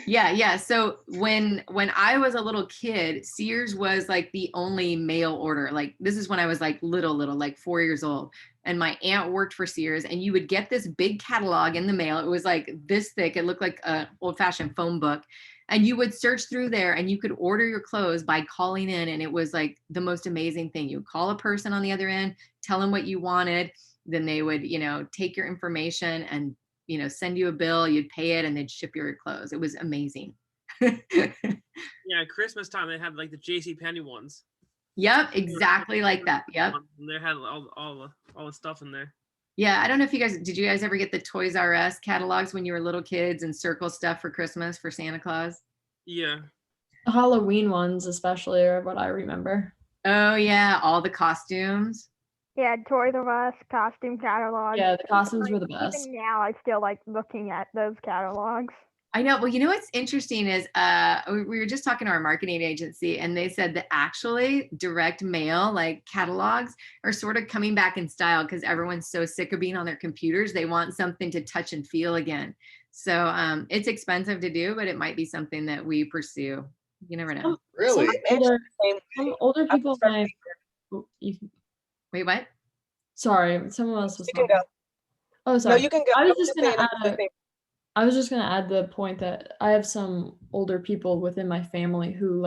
Yeah. So when I was a little kid, Sears was like the only mail order. Like this is when I was like little, like 4 years old. And my aunt worked for Sears, and you would get this big catalog in the mail. It was like this thick. It looked like an old-fashioned phone book. And you would search through there and you could order your clothes by calling in. And it was like the most amazing thing. You would call a person on the other end, tell them what you wanted. Then they would, take your information and send you a bill, you'd pay it, and they'd ship your clothes. It was amazing. Yeah, Christmas time they had like the J.C. Penney ones. Yep, exactly like that. Yep. And they had all the stuff in there. Yeah, I don't know if did you guys ever get the Toys R Us catalogs when you were little kids and circle stuff for Christmas for Santa Claus? Yeah. Halloween ones especially are what I remember. Oh yeah, all the costumes. Yeah, Toys R Us costume catalogs. Yeah, the costumes were the best. Even now, I still like looking at those catalogs. I know. Well, what's interesting is we were just talking to our marketing agency, and they said that actually direct mail, like catalogs, are sort of coming back in style because everyone's so sick of being on their computers. They want something to touch and feel again. So it's expensive to do, but it might be something that we pursue. You never know. Really? Some older people Wait, what? Sorry, someone else was You can talking. go. Oh, sorry. No, you can go. I was just gonna add the point that I have some older people within my family who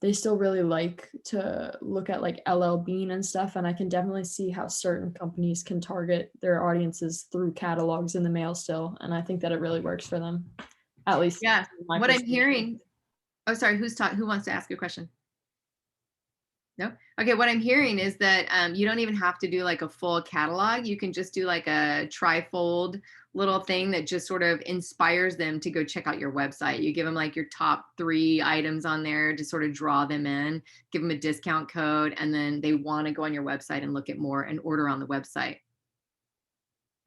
they still really like to look at like LL Bean and stuff, and I can definitely see how certain companies can target their audiences through catalogs in the mail still, and I think that it really works for them. At least, yeah. What I'm hearing. Oh, sorry. Who wants to ask a question? No? Okay, what I'm hearing is that you don't even have to do like a full catalog. You can just do like a trifold little thing that just sort of inspires them to go check out your website. You give them like your top 3 items on there to sort of draw them in, give them a discount code, and then they want to go on your website and look at more and order on the website.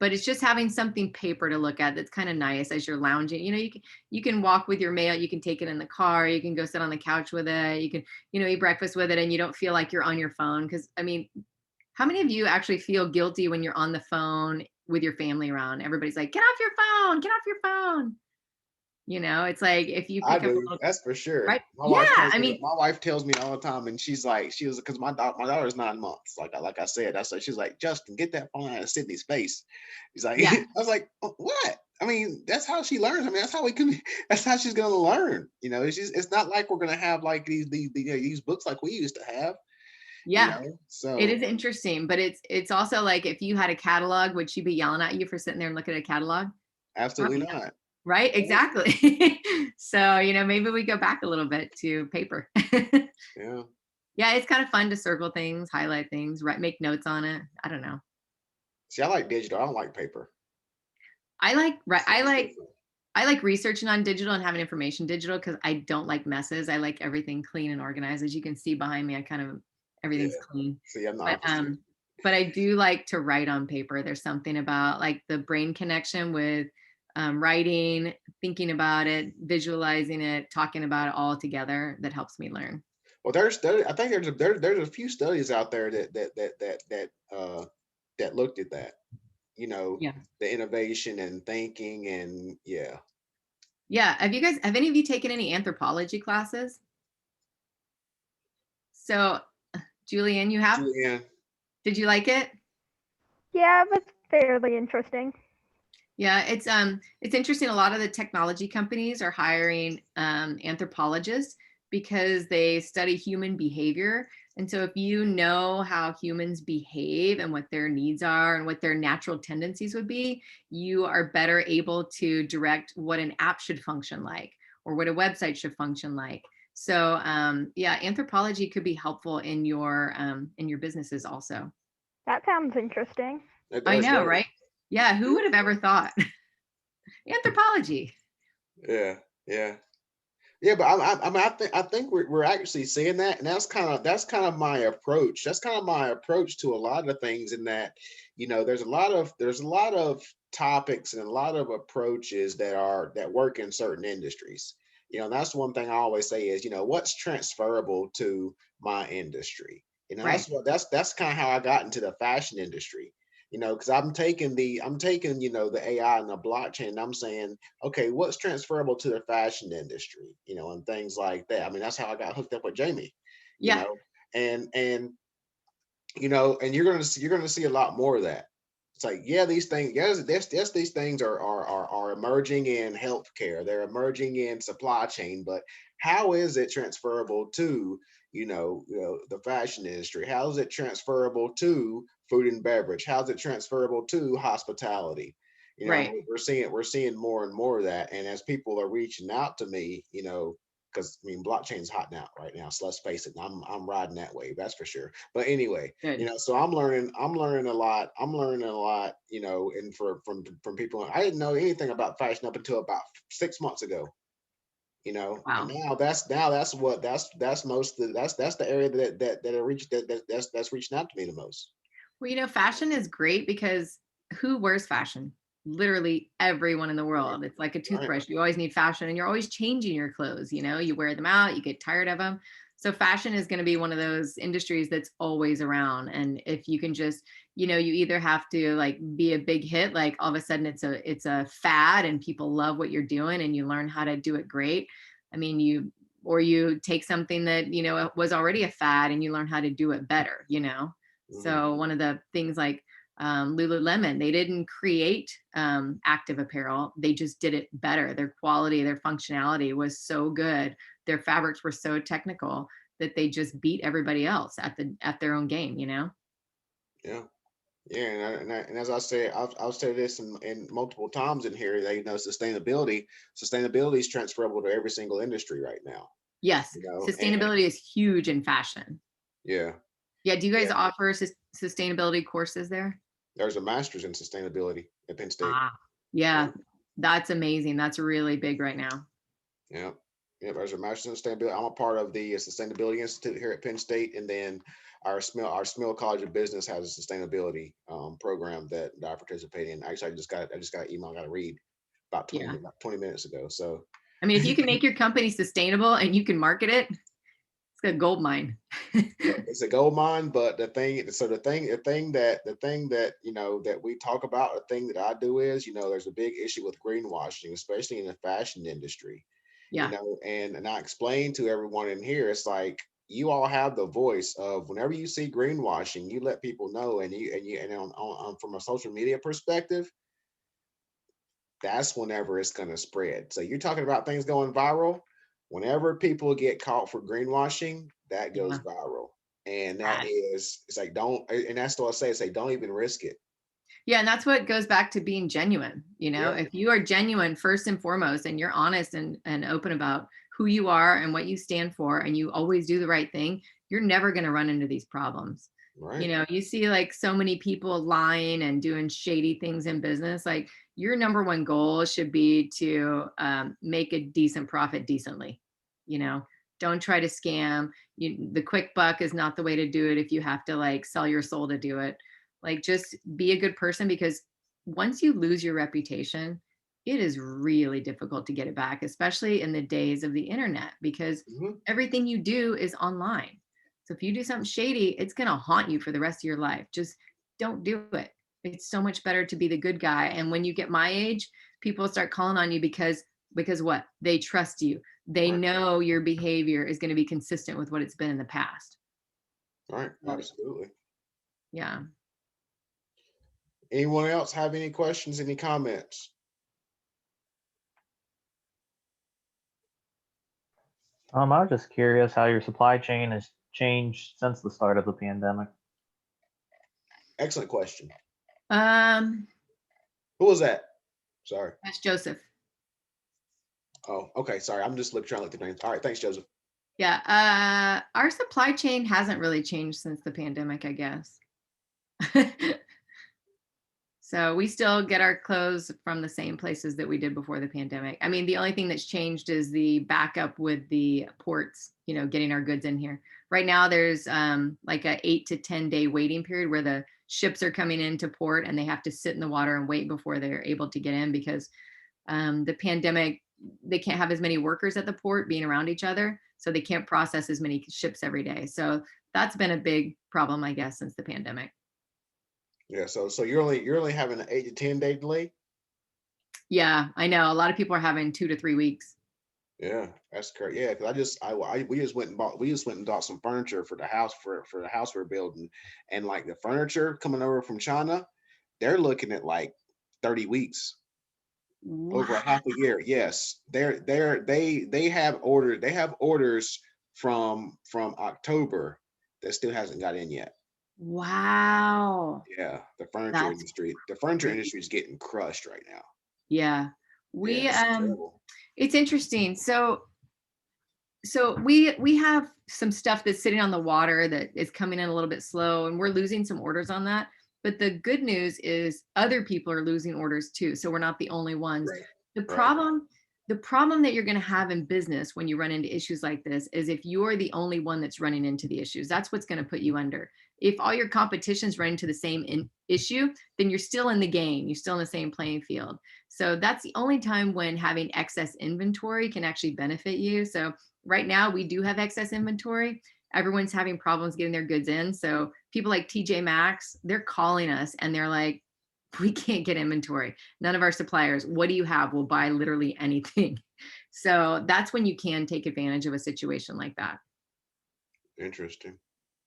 But it's just having something paper to look at that's kind of nice as you're lounging. You can walk with your mail, you can take it in the car, you can go sit on the couch with it, you can, eat breakfast with it, and you don't feel like you're on your phone. Because how many of you actually feel guilty when you're on the phone with your family around? Everybody's like, get off your phone, get off your phone. It's like if you pick up that's for sure. Right? My wife tells me all the time, and she's like, because my daughter's 9 months. Like I said, she's like, Justin, get that phone out of Sydney's face. He's like, I was like, what? That's how she learns. That's how she's gonna learn. It's not like we're gonna have like these books like we used to have. Yeah. So it is interesting, but it's also like if you had a catalog, would she be yelling at you for sitting there and looking at a catalog? Absolutely not. Right, exactly. So, maybe we go back a little bit to paper. Yeah. Yeah, it's kind of fun to circle things, highlight things, make notes on it. I don't know. See, I like digital. I don't like paper. I like researching on digital and having information digital because I don't like messes. I like everything clean and organized. As you can see behind me, everything's clean. See, I'm not. But I do like to write on paper. There's something about like the brain connection with writing, thinking about it, visualizing it, talking about it all together that helps me learn. Well, I think there's a few studies out there that looked at that. The innovation and thinking and yeah. Have any of you taken any anthropology classes? So, Julianne, you have? Julianne. Did you like it? Yeah, it was fairly interesting. Yeah, it's interesting. A lot of the technology companies are hiring anthropologists because they study human behavior. And so if you know how humans behave and what their needs are and what their natural tendencies would be, you are better able to direct what an app should function like or what a website should function like. So anthropology could be helpful in your businesses also. That sounds interesting. I know, right? Yeah, who would have ever thought? Anthropology. Yeah. But I think we're actually seeing that, and that's kind of my approach. That's kind of my approach to a lot of things. In that, there's a lot of topics and a lot of approaches that work in certain industries. And that's one thing I always say is, what's transferable to my industry. Right. That's kind of how I got into the fashion industry. because I'm taking the AI and the blockchain, and I'm saying, okay, what's transferable to the fashion industry, and things like that. I mean, that's how I got hooked up with Jamie, Yeah. and and you're gonna see a lot more of that. It's like, yeah, these things, yes, these things are emerging in healthcare, they're emerging in supply chain, but how is it transferable to the fashion industry? How is it transferable to food and beverage? How's it transferable to hospitality? And Right. we're seeing more and more of that. And as people are reaching out to me, because I mean blockchain's hot now right now, so let's face it, I'm riding that wave, that's for sure. But anyway, Good. so I'm learning a lot, and from people. I didn't know anything about fashion up until about 6 months ago, Wow. and now that's most that's the area that I reach that's reaching out to me the most. Well, fashion is great because who wears fashion? Literally everyone in the world. It's like a Right. toothbrush. You always need fashion and you're always changing your clothes. You wear them out, you get tired of them. So fashion is going to be one of those industries that's always around. And if you can just, you either have to like be a big hit, like all of a sudden it's a fad and people love what you're doing and you learn how to do it great. I mean, you take something that, was already a fad and you learn how to do it better. So one of the things like Lululemon, they didn't create active apparel. They just did it better. Their quality, their functionality was so good. Their fabrics were so technical that they just beat everybody else at their own game. Yeah. Yeah, and as I say, I'll say this in multiple times in here. That sustainability is transferable to every single industry right now. Yes, And sustainability is huge in fashion. yeah, Yeah, do you guys yeah. offer sustainability courses there? There's a master's in sustainability at Penn State. Yeah, that's amazing. That's really big right now. Yeah. Yeah, there's a master's in sustainability. I'm a part of the Sustainability Institute here at Penn State, and then our Smil College of Business has a sustainability program that I participate in. Actually, I just got an email I got to read about 20 minutes ago. So, I mean, if you can make your company sustainable and you can market it, it's a gold mine. it's a gold mine. But the thing that that we talk about, the thing that I do is, there's a big issue with greenwashing, especially in the fashion industry. Yeah. And I explained to everyone in here, it's like you all have the voice of whenever you see greenwashing, you let people know, and from a social media perspective, that's whenever it's going to spread. So you're talking about things going viral. Whenever people get caught for greenwashing, that goes viral, and it's like and that's what I say. It's like don't even risk it. Yeah, and that's what goes back to being genuine. If you are genuine first and foremost, and you're honest and open about who you are and what you stand for, and you always do the right thing, you're never going to run into these problems. Right. You see like so many people lying and doing shady things in business. Like your number one goal should be to make a decent profit decently. Don't try to scam. The quick buck is not the way to do it if you have to like sell your soul to do it. Like just be a good person, because once you lose your reputation, it is really difficult to get it back, especially in the days of the internet, because everything you do is online. So if you do something shady, it's going to haunt you for the rest of your life. Just don't do it. It's so much better to be the good guy. And when you get my age, people start calling on you because what? They trust you. They know your behavior is going to be consistent with what it's been in the past. Right. Absolutely. Yeah. Anyone else have any questions, any comments? I was just curious how your supply chain has changed since the start of the pandemic. Excellent question. Who was that? Sorry. That's Joseph. Oh, okay. Sorry. I'm just trying to look at the names. All right. Thanks, Joseph. Yeah. Our supply chain hasn't really changed since the pandemic, I guess. So we still get our clothes from the same places that we did before the pandemic. I mean, the only thing that's changed is the backup with the ports, getting our goods in here. Right now, there's like a 8 to 10 day waiting period where the ships are coming into port and they have to sit in the water and wait before they're able to get in, because the pandemic, they can't have as many workers at the port being around each other. So they can't process as many ships every day. So that's been a big problem, I guess, since the pandemic. Yeah. So you're only having an 8 to 10 day delay. Yeah, I know. A lot of people are having 2 to 3 weeks. Yeah, that's correct. Yeah, because we just went and bought some furniture for the house for the house we're building, and like the furniture coming over from China, they're looking at like 30 weeks, over a half a year. Yes, they have orders from October that still hasn't got in yet. Wow. Yeah, That's the furniture crazy. industry is getting crushed right now. Yeah. Yeah, We it's terrible. it's interesting. So we have some stuff that's sitting on the water that is coming in a little bit slow, and we're losing some orders on that. But the good news is other people are losing orders too. So we're not the only ones. Right. The Right. problem that you're going to have in business when you run into issues like this is if you're the only one that's running into the issues, that's what's going to put you under. If all your competition's running to the same issue, then you're still in the game. You're still in the same playing field. So that's the only time when having excess inventory can actually benefit you. So right now we do have excess inventory. Everyone's having problems getting their goods in. So people like TJ Maxx, they're calling us and they're like, we can't get inventory. None of our suppliers, what do you have? We'll buy literally anything. So that's when you can take advantage of a situation like that. Interesting.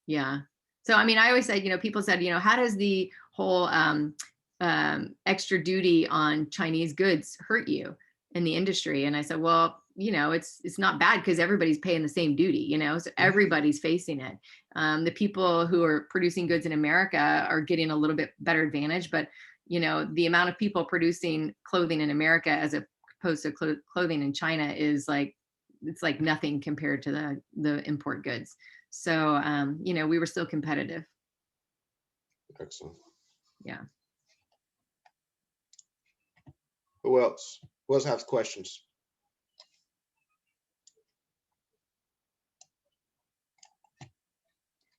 Yeah. So, I mean, I always said, people said, how does the whole extra duty on Chinese goods hurt you in the industry? And I said, well, it's not bad because everybody's paying the same duty, so everybody's facing it. The people who are producing goods in America are getting a little bit better advantage, but the amount of people producing clothing in America as opposed to clothing in China is it's like nothing compared to the import goods. So, we were still competitive. Excellent. Yeah. Who else? Who else has questions?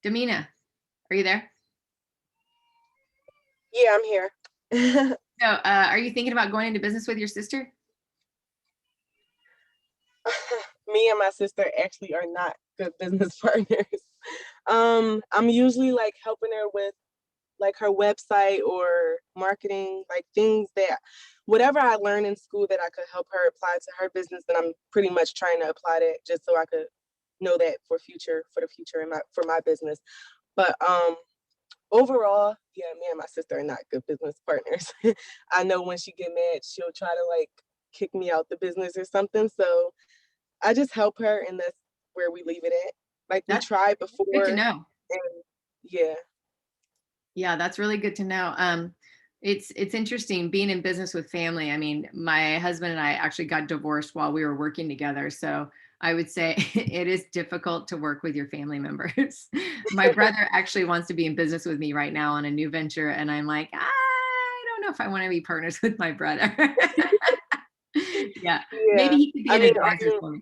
Damina, are you there? Yeah, I'm here. So, are you thinking about going into business with your sister? Me and my sister actually are not good business partners. I'm usually like helping her with like her website or marketing, like things that whatever I learned in school that I could help her apply to her business, then I'm pretty much trying to apply that just so I could know that for the future and for my business. But overall, yeah, me and my sister are not good business partners. I know when she get mad, she'll try to like kick me out the business or something. So I just help her, and that's where we leave it at. Like we That's tried good before, to know. and yeah. Yeah, that's really good to know. It's interesting being in business with family. I mean, my husband and I actually got divorced while we were working together. So I would say it is difficult to work with your family members. My brother actually wants to be in business with me right now on a new venture. And I'm like, I don't know if I want to be partners with my brother. Yeah, maybe he could be an advisor for me.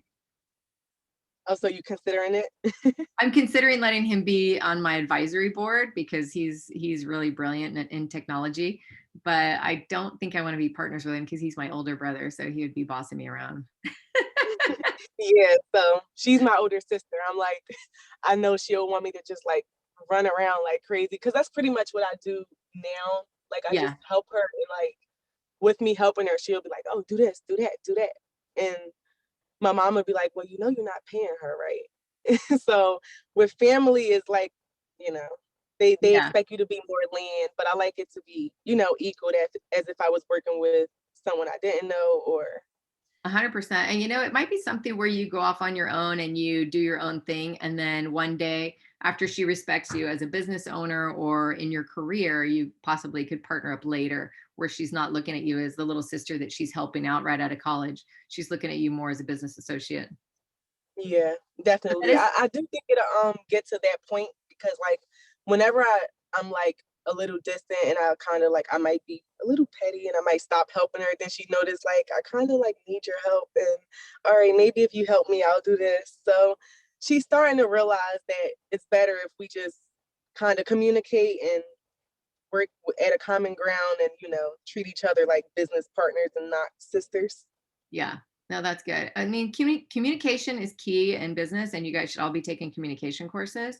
Oh, so you considering it? I'm considering letting him be on my advisory board because he's really brilliant in technology, but I don't think I want to be partners with him because he's my older brother, so he would be bossing me around. Yeah, so she's my older sister. I'm like, I know she'll want me to just like run around like crazy because that's pretty much what I do now. Like I just help her, and like with me helping her, she'll be like, "Oh, do this, do that, do that," and my mom would be like, "Well, you're not paying her, right?" So with family is like, they expect you to be more lenient, but I like it to be, equal as if I was working with someone I didn't know or 100%. And it might be something where you go off on your own and you do your own thing. And then one day after she respects you as a business owner or in your career, you possibly could partner up later where she's not looking at you as the little sister that she's helping out right out of college. She's looking at you more as a business associate. Yeah, definitely. I do think it'll get to that point because like whenever I'm like a little distant and I kind of like I might be a little petty and I might stop helping her, then she noticed like I kind of like need your help, and all right, maybe if you help me I'll do this. So she's starting to realize that it's better if we just kind of communicate and work at a common ground and treat each other like business partners and not sisters. Yeah. No, that's good. I mean, communication is key in business, and you guys should all be taking communication courses.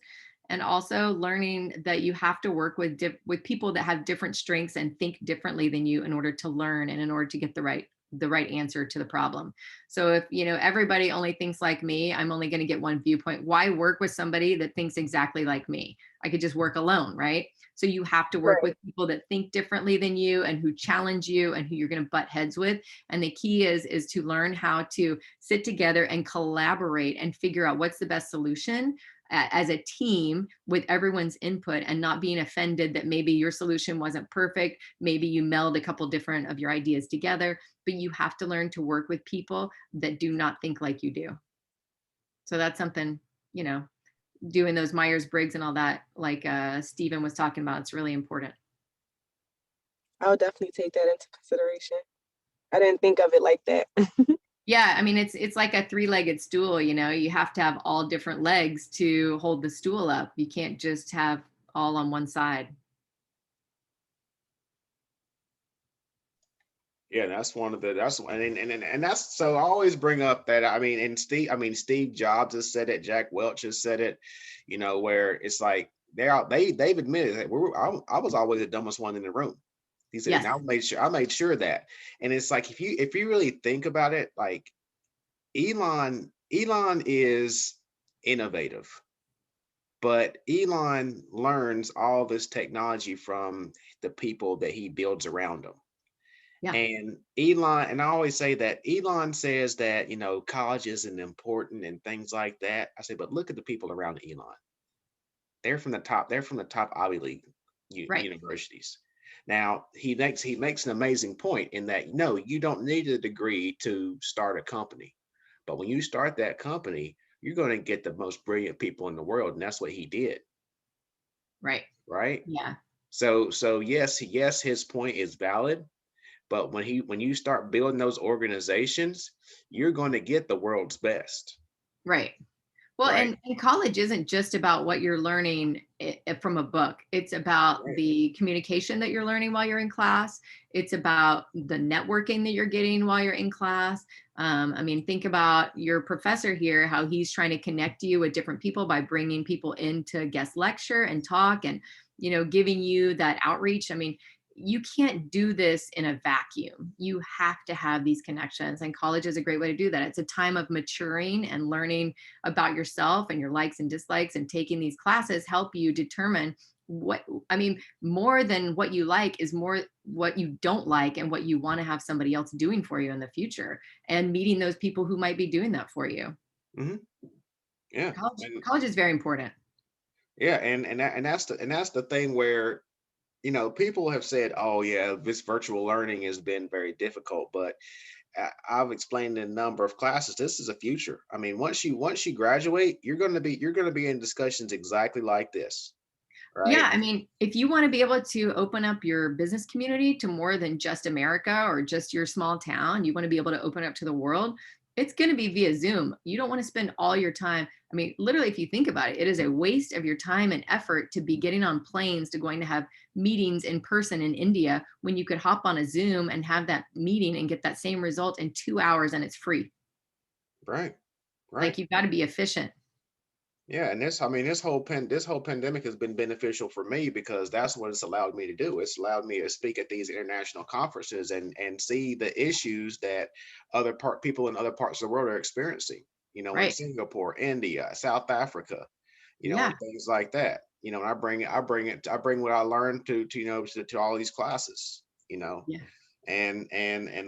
and also learning that you have to work with people that have different strengths and think differently than you in order to learn and in order to get the right answer to the problem. So if everybody only thinks like me, I'm only going to get one viewpoint. Why work with somebody that thinks exactly like me? I could just work alone, right? So you have to work Right. with people that think differently than you and who challenge you and who you're going to butt heads with. And the key is to learn how to sit together and collaborate and figure out what's the best solution as a team with everyone's input, and not being offended that maybe your solution wasn't perfect. Maybe you meld a couple different of your ideas together, but you have to learn to work with people that do not think like you do. So that's something, doing those Myers-Briggs and all that, like Stephen was talking about, it's really important. I'll definitely take that into consideration. I didn't think of it like that. Yeah, I mean, it's like a three-legged stool, you have to have all different legs to hold the stool up. You can't just have all on one side. Yeah, that's one of the and that's so I always bring up that Steve Jobs has said it, Jack Welch has said it, where it's like they've admitted that I was always the dumbest one in the room. He said, Yes. and I made sure that. And it's like if you really think about it, like Elon is innovative, but Elon learns all this technology from the people that he builds around him. Yeah. And Elon, and I always say that Elon says that, college isn't important and things like that. I say, but look at the people around Elon. They're from the top Ivy League Right. universities. Now he makes an amazing point in that, no, you don't need a degree to start a company. But when you start that company, you're going to get the most brilliant people in the world. And that's what he did. Right. Right. Yeah. So yes, his point is valid. But when you start building those organizations, you're going to get the world's best. Right. Well, Right. and college isn't just about what you're learning from a book. It's about Right. the communication that you're learning while you're in class. It's about the networking that you're getting while you're in class. Think about your professor here, how he's trying to connect you with different people by bringing people in to guest lecture and talk and, giving you that outreach. You can't do this in a vacuum. You have to have these connections, and college is a great way to do that. It's a time of maturing and learning about yourself and your likes and dislikes, and taking these classes help you determine more than what you like is more what you don't like and what you want to have somebody else doing for you in the future, and meeting those people who might be doing that for you. Mm-hmm. Yeah. College is very important. Yeah. And that's the thing where, people have said, oh yeah, this virtual learning has been very difficult, but I've explained in a number of classes, this is a future. Once you graduate, you're going to be in discussions exactly like this. Right? Yeah, if you want to be able to open up your business community to more than just America or just your small town, you want to be able to open up to the world, it's going to be via Zoom. You don't want to spend all your time. Literally, if you think about it, it is a waste of your time and effort to be getting on planes to going to have meetings in person in India when you could hop on a Zoom and have that meeting and get that same result in 2 hours, and it's free. Right. Like, you've got to be efficient. Yeah, and this whole pandemic has been beneficial for me because that's what it's allowed me to do. It's allowed me to speak at these international conferences and see the issues that people in other parts of the world are experiencing. In Right. Singapore, India, South Africa, Yeah. and things like that. And I bring what I learned to all these classes. Yeah. And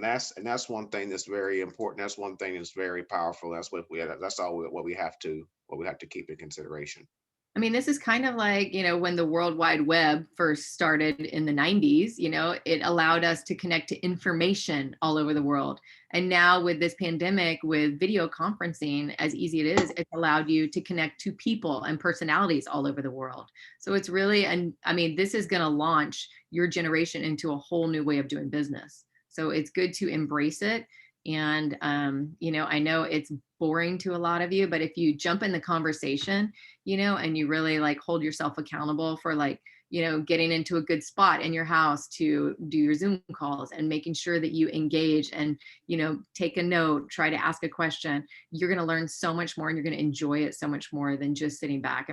that's one thing that's very important. That's one thing that's very powerful. That's what we have to keep in consideration. This is kind of like, when the World Wide Web first started in the 90s, it allowed us to connect to information all over the world. And now with this pandemic, with video conferencing, as easy it is, it's allowed you to connect to people and personalities all over the world. So it's really, this is going to launch your generation into a whole new way of doing business. So it's good to embrace it. And, I know it's boring to a lot of you, but if you jump in the conversation, and you really hold yourself accountable for getting into a good spot in your house to do your Zoom calls and making sure that you engage and, take a note, try to ask a question, you're going to learn so much more and you're going to enjoy it so much more than just sitting back.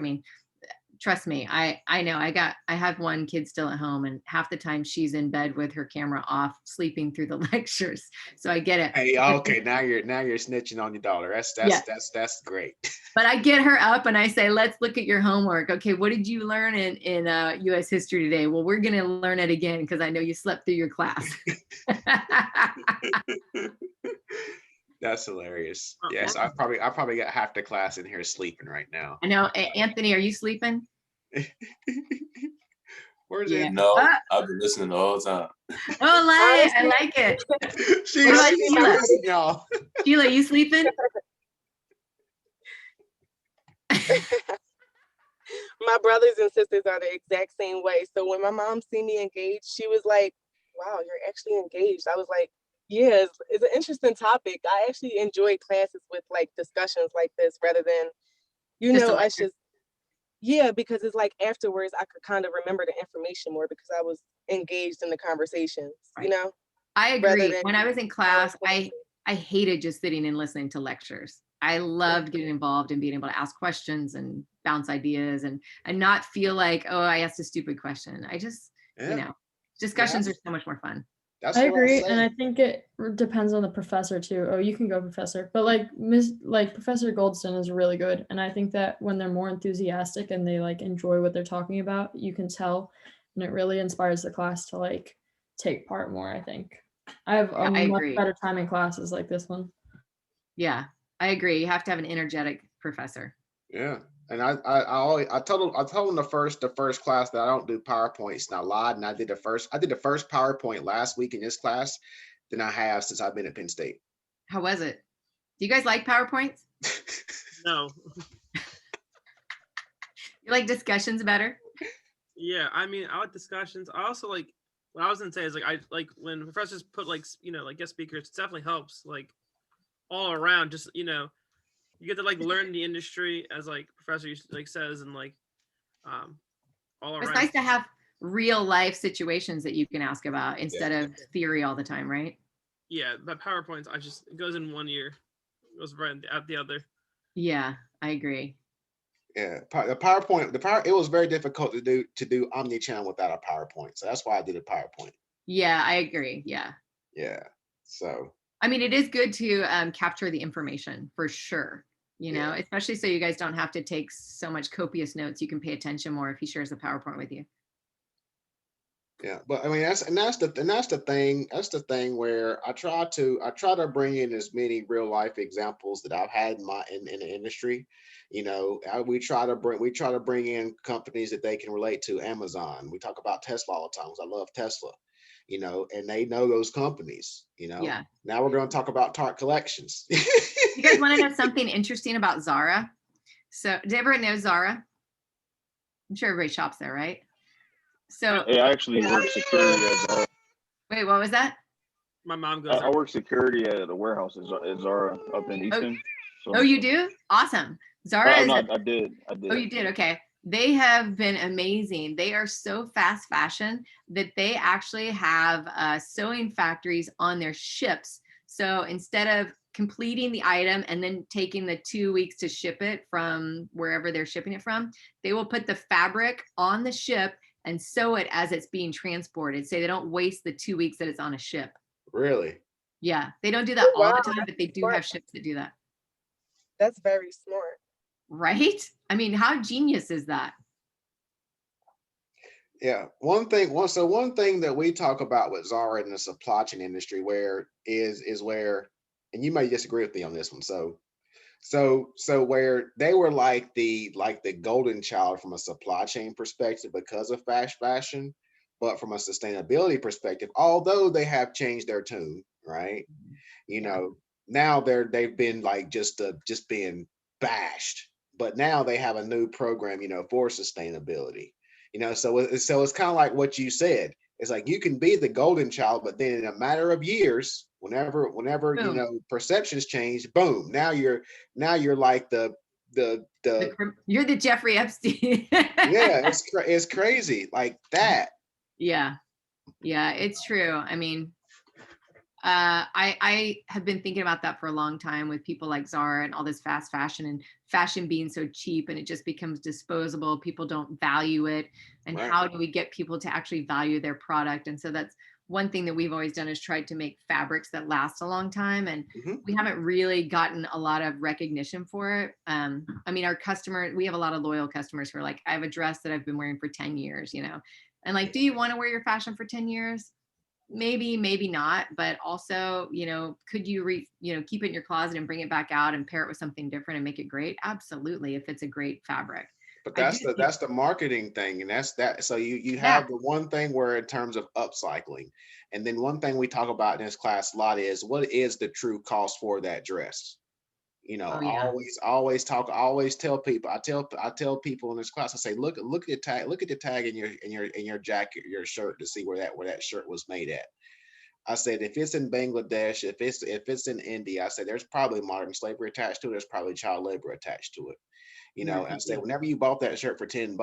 trust me, I know. I have one kid still at home, and half the time she's in bed with her camera off, sleeping through the lectures. So I get it. Hey, okay, now you're snitching on your daughter. Yeah. That's great. But I get her up and I say, let's look at your homework. Okay, what did you learn in U.S. history today? Well, we're gonna learn it again because I know you slept through your class. That's hilarious. Oh, Yes, I probably got half the class in here sleeping right now. I know. Anthony, are you sleeping? Where's Yeah. it? No, I've been listening the whole time. Oh, Lai, I like it. She's What about Sheila? sleeping, y'all. Sheila, you sleeping? My brothers and sisters are the exact same way. So when my mom seen me engaged, she was like, wow, you're actually engaged. I was like, yeah, it's an interesting topic. I actually enjoy classes with like discussions like this rather than, Just a us lecture. just, yeah, because it's like afterwards I could kind of remember the information more because I was engaged in the conversations, Right. I rather agree. than When I was in class, I hated just sitting and listening to lectures. I loved getting involved and being able to ask questions and bounce ideas and not feel like, oh, I asked a stupid question. I just, Yeah. discussions are so much more fun. That's I what agree, I'm and I saying. think it depends on the professor too. Oh, you can go, professor. But like Professor Goldston is really good, and I think that when they're more enthusiastic and they like enjoy what they're talking about, you can tell, and it really inspires the class to like take part more. I think I have Yeah, a I much agree. better time in classes like this one. Yeah, I agree. You have to have an energetic professor. Yeah. And I told him the first class that I don't do PowerPoints, and I lied, and I did the first PowerPoint last week in this class than I have since I've been at Penn State. How was it? Do you guys like PowerPoints? No. You like discussions better? Yeah, I mean, I like discussions. I also like what I was gonna say is like I like when professors put like like guest speakers. It definitely helps like all around. Just you get to like learn the industry as like professor like says and like all It's around. nice to have real life situations that you can ask about instead of theory all the time, right? Yeah, but PowerPoints it goes in one ear, it goes right out the other. Yeah, I agree. Yeah, it was very difficult to do omni-channel without a PowerPoint. So that's why I did a PowerPoint. Yeah, I agree. Yeah. Yeah. So I mean, it is good to capture the information for sure, especially so you guys don't have to take so much copious notes. You can pay attention more if he shares a PowerPoint with you. yeah, but I mean that's the thing where I try to bring in as many real life examples that I've had in the industry. We try to bring in companies that they can relate to. Amazon. We talk about Tesla all the time. 'Cause I love Tesla. And they know those companies. Yeah. Now we're going to talk about Tarte Collections. You guys want to know something interesting about Zara? So, does everyone know Zara? I'm sure everybody shops there, right? So, Hey, I actually work security at Zara. Wait, what was that? My mom goes. I work security at a warehouse at Zara up in Easton. Oh, you do? Awesome. Zara I did. Oh, you did? Okay. They have been amazing. They are so fast fashion that they actually have sewing factories on their ships. So instead of completing the item and then taking the 2 weeks to ship it from wherever they're shipping it from, they will put the fabric on the ship and sew it as it's being transported. So they don't waste the 2 weeks that it's on a ship. Really? Yeah. They don't do that all the time, but they do have ships that do that. That's very smart. Right? I mean, how genius is that? Yeah. One thing that we talk about with Zara in the supply chain industry where, and you may disagree with me on this one. So where they were like the golden child from a supply chain perspective because of fast fashion, but from a sustainability perspective, although they have changed their tune, right? Now they've been like just being bashed, but now they have a new program, for sustainability. So it's kind of like what you said. It's like you can be the golden child, but then in a matter of years, whenever Boom. perceptions change, boom, now you're like the you're the Jeffrey Epstein. yeah, it's crazy like that. Yeah, it's true. I mean, I have been thinking about that for a long time with people like Zara and all this fast fashion and fashion being so cheap and it just becomes disposable. People don't value it. And Right. how do we get people to actually value their product? And so that's one thing that we've always done is tried to make fabrics that last a long time. And we haven't really gotten a lot of recognition for it. I mean, our customer, we have a lot of loyal customers who are like, I have a dress that I've been wearing for 10 years, you know, and like, do you want to wear your fashion for 10 years? Maybe, maybe not, but also, you know, could you keep it in your closet and bring it back out and pair it with something different and make it great? Absolutely, if it's a great fabric. But that's the marketing thing, and that's that. So you have the one thing where in terms of upcycling, and then one thing we talk about in this class a lot is what is the true cost for that dress. You know, always tell people. I tell people in this class. I say, look at the tag in your jacket, your shirt to see where that shirt was made at. I said, if it's in Bangladesh, if it's in India, I said there's probably modern slavery attached to it. There's probably child labor attached to it. You know, and I said, whenever you bought that shirt for $10,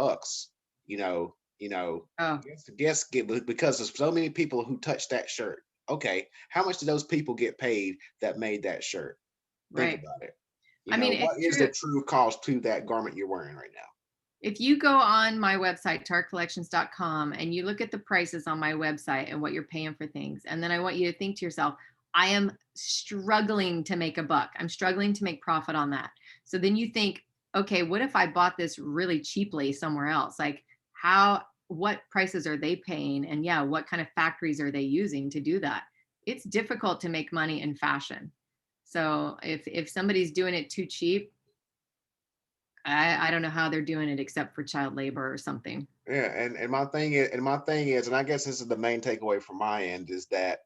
guess because there's so many people who touched that shirt. Okay, how much did those people get paid that made that shirt? Think about it. I mean, what is the true cost to that garment you're wearing right now? If you go on my website, tartcollections.com, and you look at the prices on my website and what you're paying for things, and then I want you to think to yourself, I am struggling to make a buck. I'm struggling to make profit on that. So then you think, okay, what if I bought this really cheaply somewhere else? Like what prices are they paying? And yeah, what kind of factories are they using to do that? It's difficult to make money in fashion. So if somebody's doing it too cheap, I don't know how they're doing it except for child labor or something. Yeah, and my thing is, and I guess this is the main takeaway from my end, is that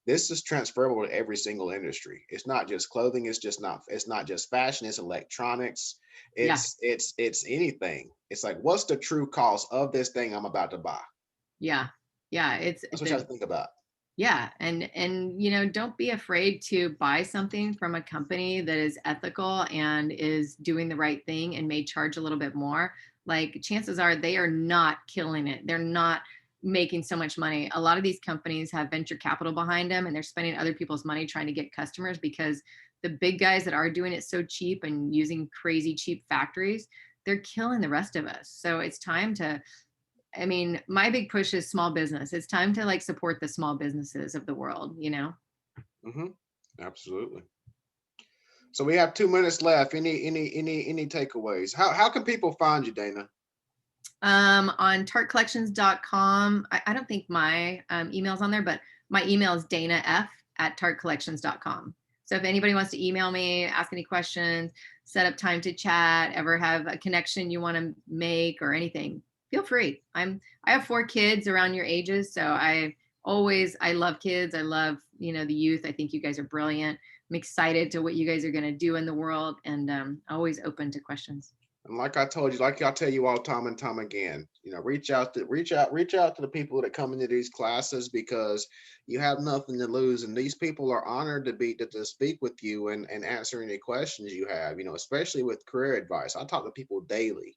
this is transferable to every single industry. It's not just clothing. It's not just fashion. It's electronics. It's anything. It's like, what's the true cost of this thing I'm about to buy? Yeah. That's what you have to think about. Yeah. And you know, don't be afraid to buy something from a company that is ethical and is doing the right thing and may charge a little bit more. Like, chances are they are not killing it. They're not making so much money. A lot of these companies have venture capital behind them and they're spending other people's money trying to get customers, because the big guys that are doing it so cheap and using crazy cheap factories, they're killing the rest of us. So it's time to, I mean, my big push is small business. It's time to like support the small businesses of the world, you know? Absolutely. So we have 2 minutes left. Any takeaways? How can people find you, Dana? On tartcollections.com. I don't think my email's on there, but my email is danaf@tartcollections.com. So if anybody wants to email me, ask any questions, set up time to chat, ever have a connection you want to make or anything, feel free. I have 4 kids around your ages. So I love kids. I love, you know, the youth. I think you guys are brilliant. I'm excited to what you guys are going to do in the world, and always open to questions. And like I told you, like I tell you all time and time again, you know, reach out to the people that come into these classes, because you have nothing to lose, and these people are honored to speak with you and answer any questions you have. You know, especially with career advice. I talk to people daily,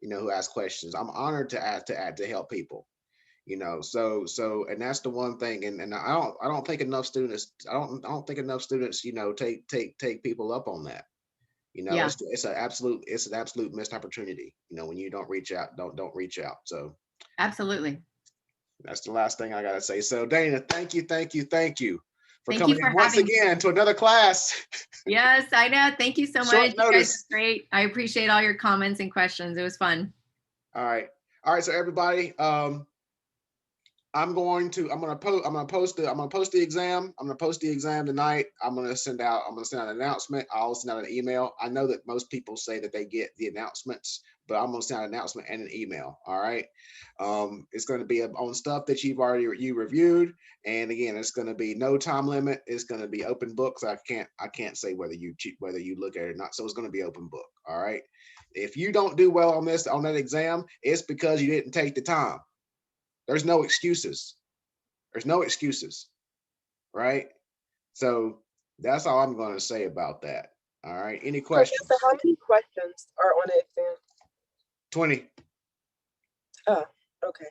you know, who ask questions. I'm honored to help people. You know, so and that's the one thing, and I don't think enough students, you know, take people up on that. You know, it's an absolute missed opportunity. You know, when you don't reach out, don't reach out. So absolutely, that's the last thing I gotta say. So Dana, thank you for thank coming in once again to another class. Yes, I know. Thank you so much. You guys are great. I appreciate all your comments and questions. It was fun. All right. So everybody, I'm gonna post the exam. I'm gonna post the exam tonight. I'm gonna send out an announcement. I'll send out an email. I know that most people say that they get the announcements, but I'm gonna send out an announcement and an email. All right. It's gonna be on stuff that you've already reviewed. And again, it's gonna be no time limit. It's gonna be open book. So I can't say whether you look at it or not. So it's gonna be open book. All right. If you don't do well on that exam, it's because you didn't take the time. There's no excuses. Right? So that's all I'm going to say about that. All right. Any questions? So how many questions are on the exam? 20. Oh, okay.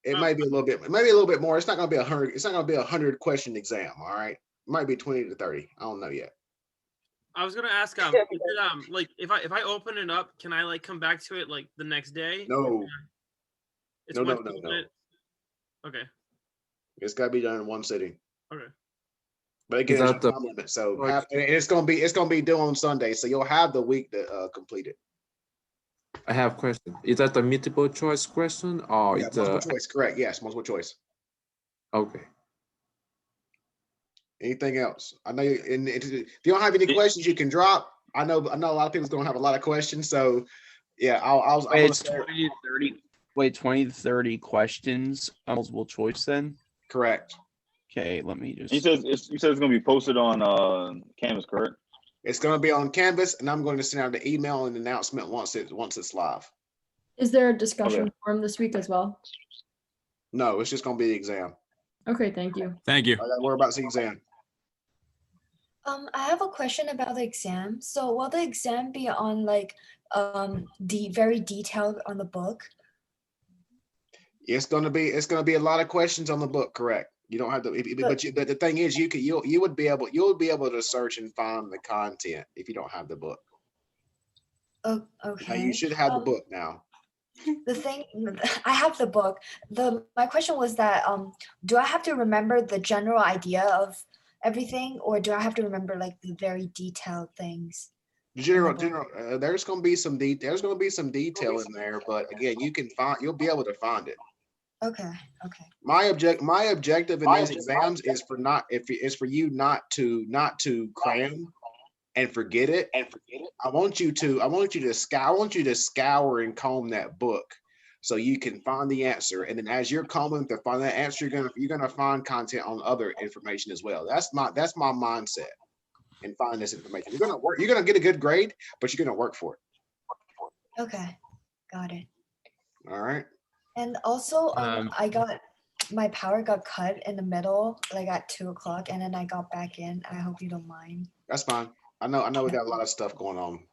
It might be a little bit, maybe a little bit more. It's not gonna be 100. It's not gonna be a 100 question exam. All right, it might be 20 to 30. I don't know yet. I was gonna ask, is it, like if I open it up, can I like come back to it like the next day? No. It's No. Okay. It's gotta be done in one sitting. Okay. But again, Is it's that the- time limit. So and it's gonna be due on Sunday. So you'll have the week to complete it. I have a question. Is that a multiple choice question or Yeah, it's multiple choice. Correct. Yes, multiple choice. okay? Anything else? I know you. And if you don't have any questions, you can drop. I know a lot of people's gonna have a lot of questions. So yeah, I'm Wait, gonna it's start. 20 to 30. Wait, 20 to 30 questions, multiple choice then? Correct. Okay, let me just. You said it's gonna be posted on Canvas, correct? It's gonna be on Canvas, and I'm going to send out the email and announcement once it's live. Is there a discussion forum this week as well? No, it's just gonna be the exam. Okay, thank you. Thank you. I gotta worry about the exam. I have a question about the exam. So will the exam be on like very detailed on the book? It's gonna be a lot of questions on the book. Correct. You don't have to, but the thing is, you would be able to search and find the content if you don't have the book. Oh, Now, okay. you should have the book now. The thing, I have the book. My question was that do I have to remember the general idea of everything, or do I have to remember like the very detailed things? General, there's gonna be some detail in there, but again, you'll be able to find it. Okay. My objective in these exams is for you not to cram and forget it. I want you to scour and comb that book so you can find the answer. And then as you're combing to find that answer, you're gonna find content on other information as well. That's my mindset in finding this information. You're gonna get a good grade, but you're gonna work for it. Okay, got it. All right. And also, my power got cut in the middle, like at 2 o'clock, and then I got back in. I hope you don't mind. That's fine. I know we got a lot of stuff going on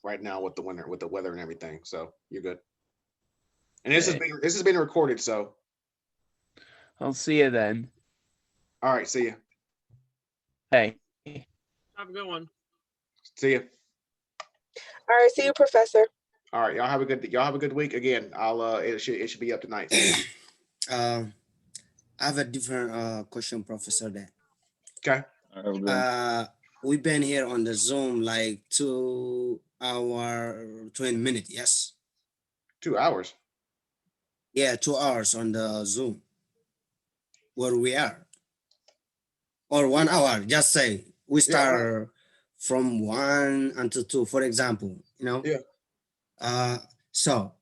right now with the weather and everything. So you're good. And this is being recorded, so I'll see you then. all right, see you. Hey. Have a good one. See you. All right, see you, Professor. All right, y'all have a good week. Again, it should be up tonight. I have a different question, Professor. That we've been here on the Zoom like 2 hour 20 minutes. Yes. 2 hours. Yeah, 2 hours on the Zoom. Where we are, or 1 hour. Just say we start from 1 until 2, for example. You know. Yeah. So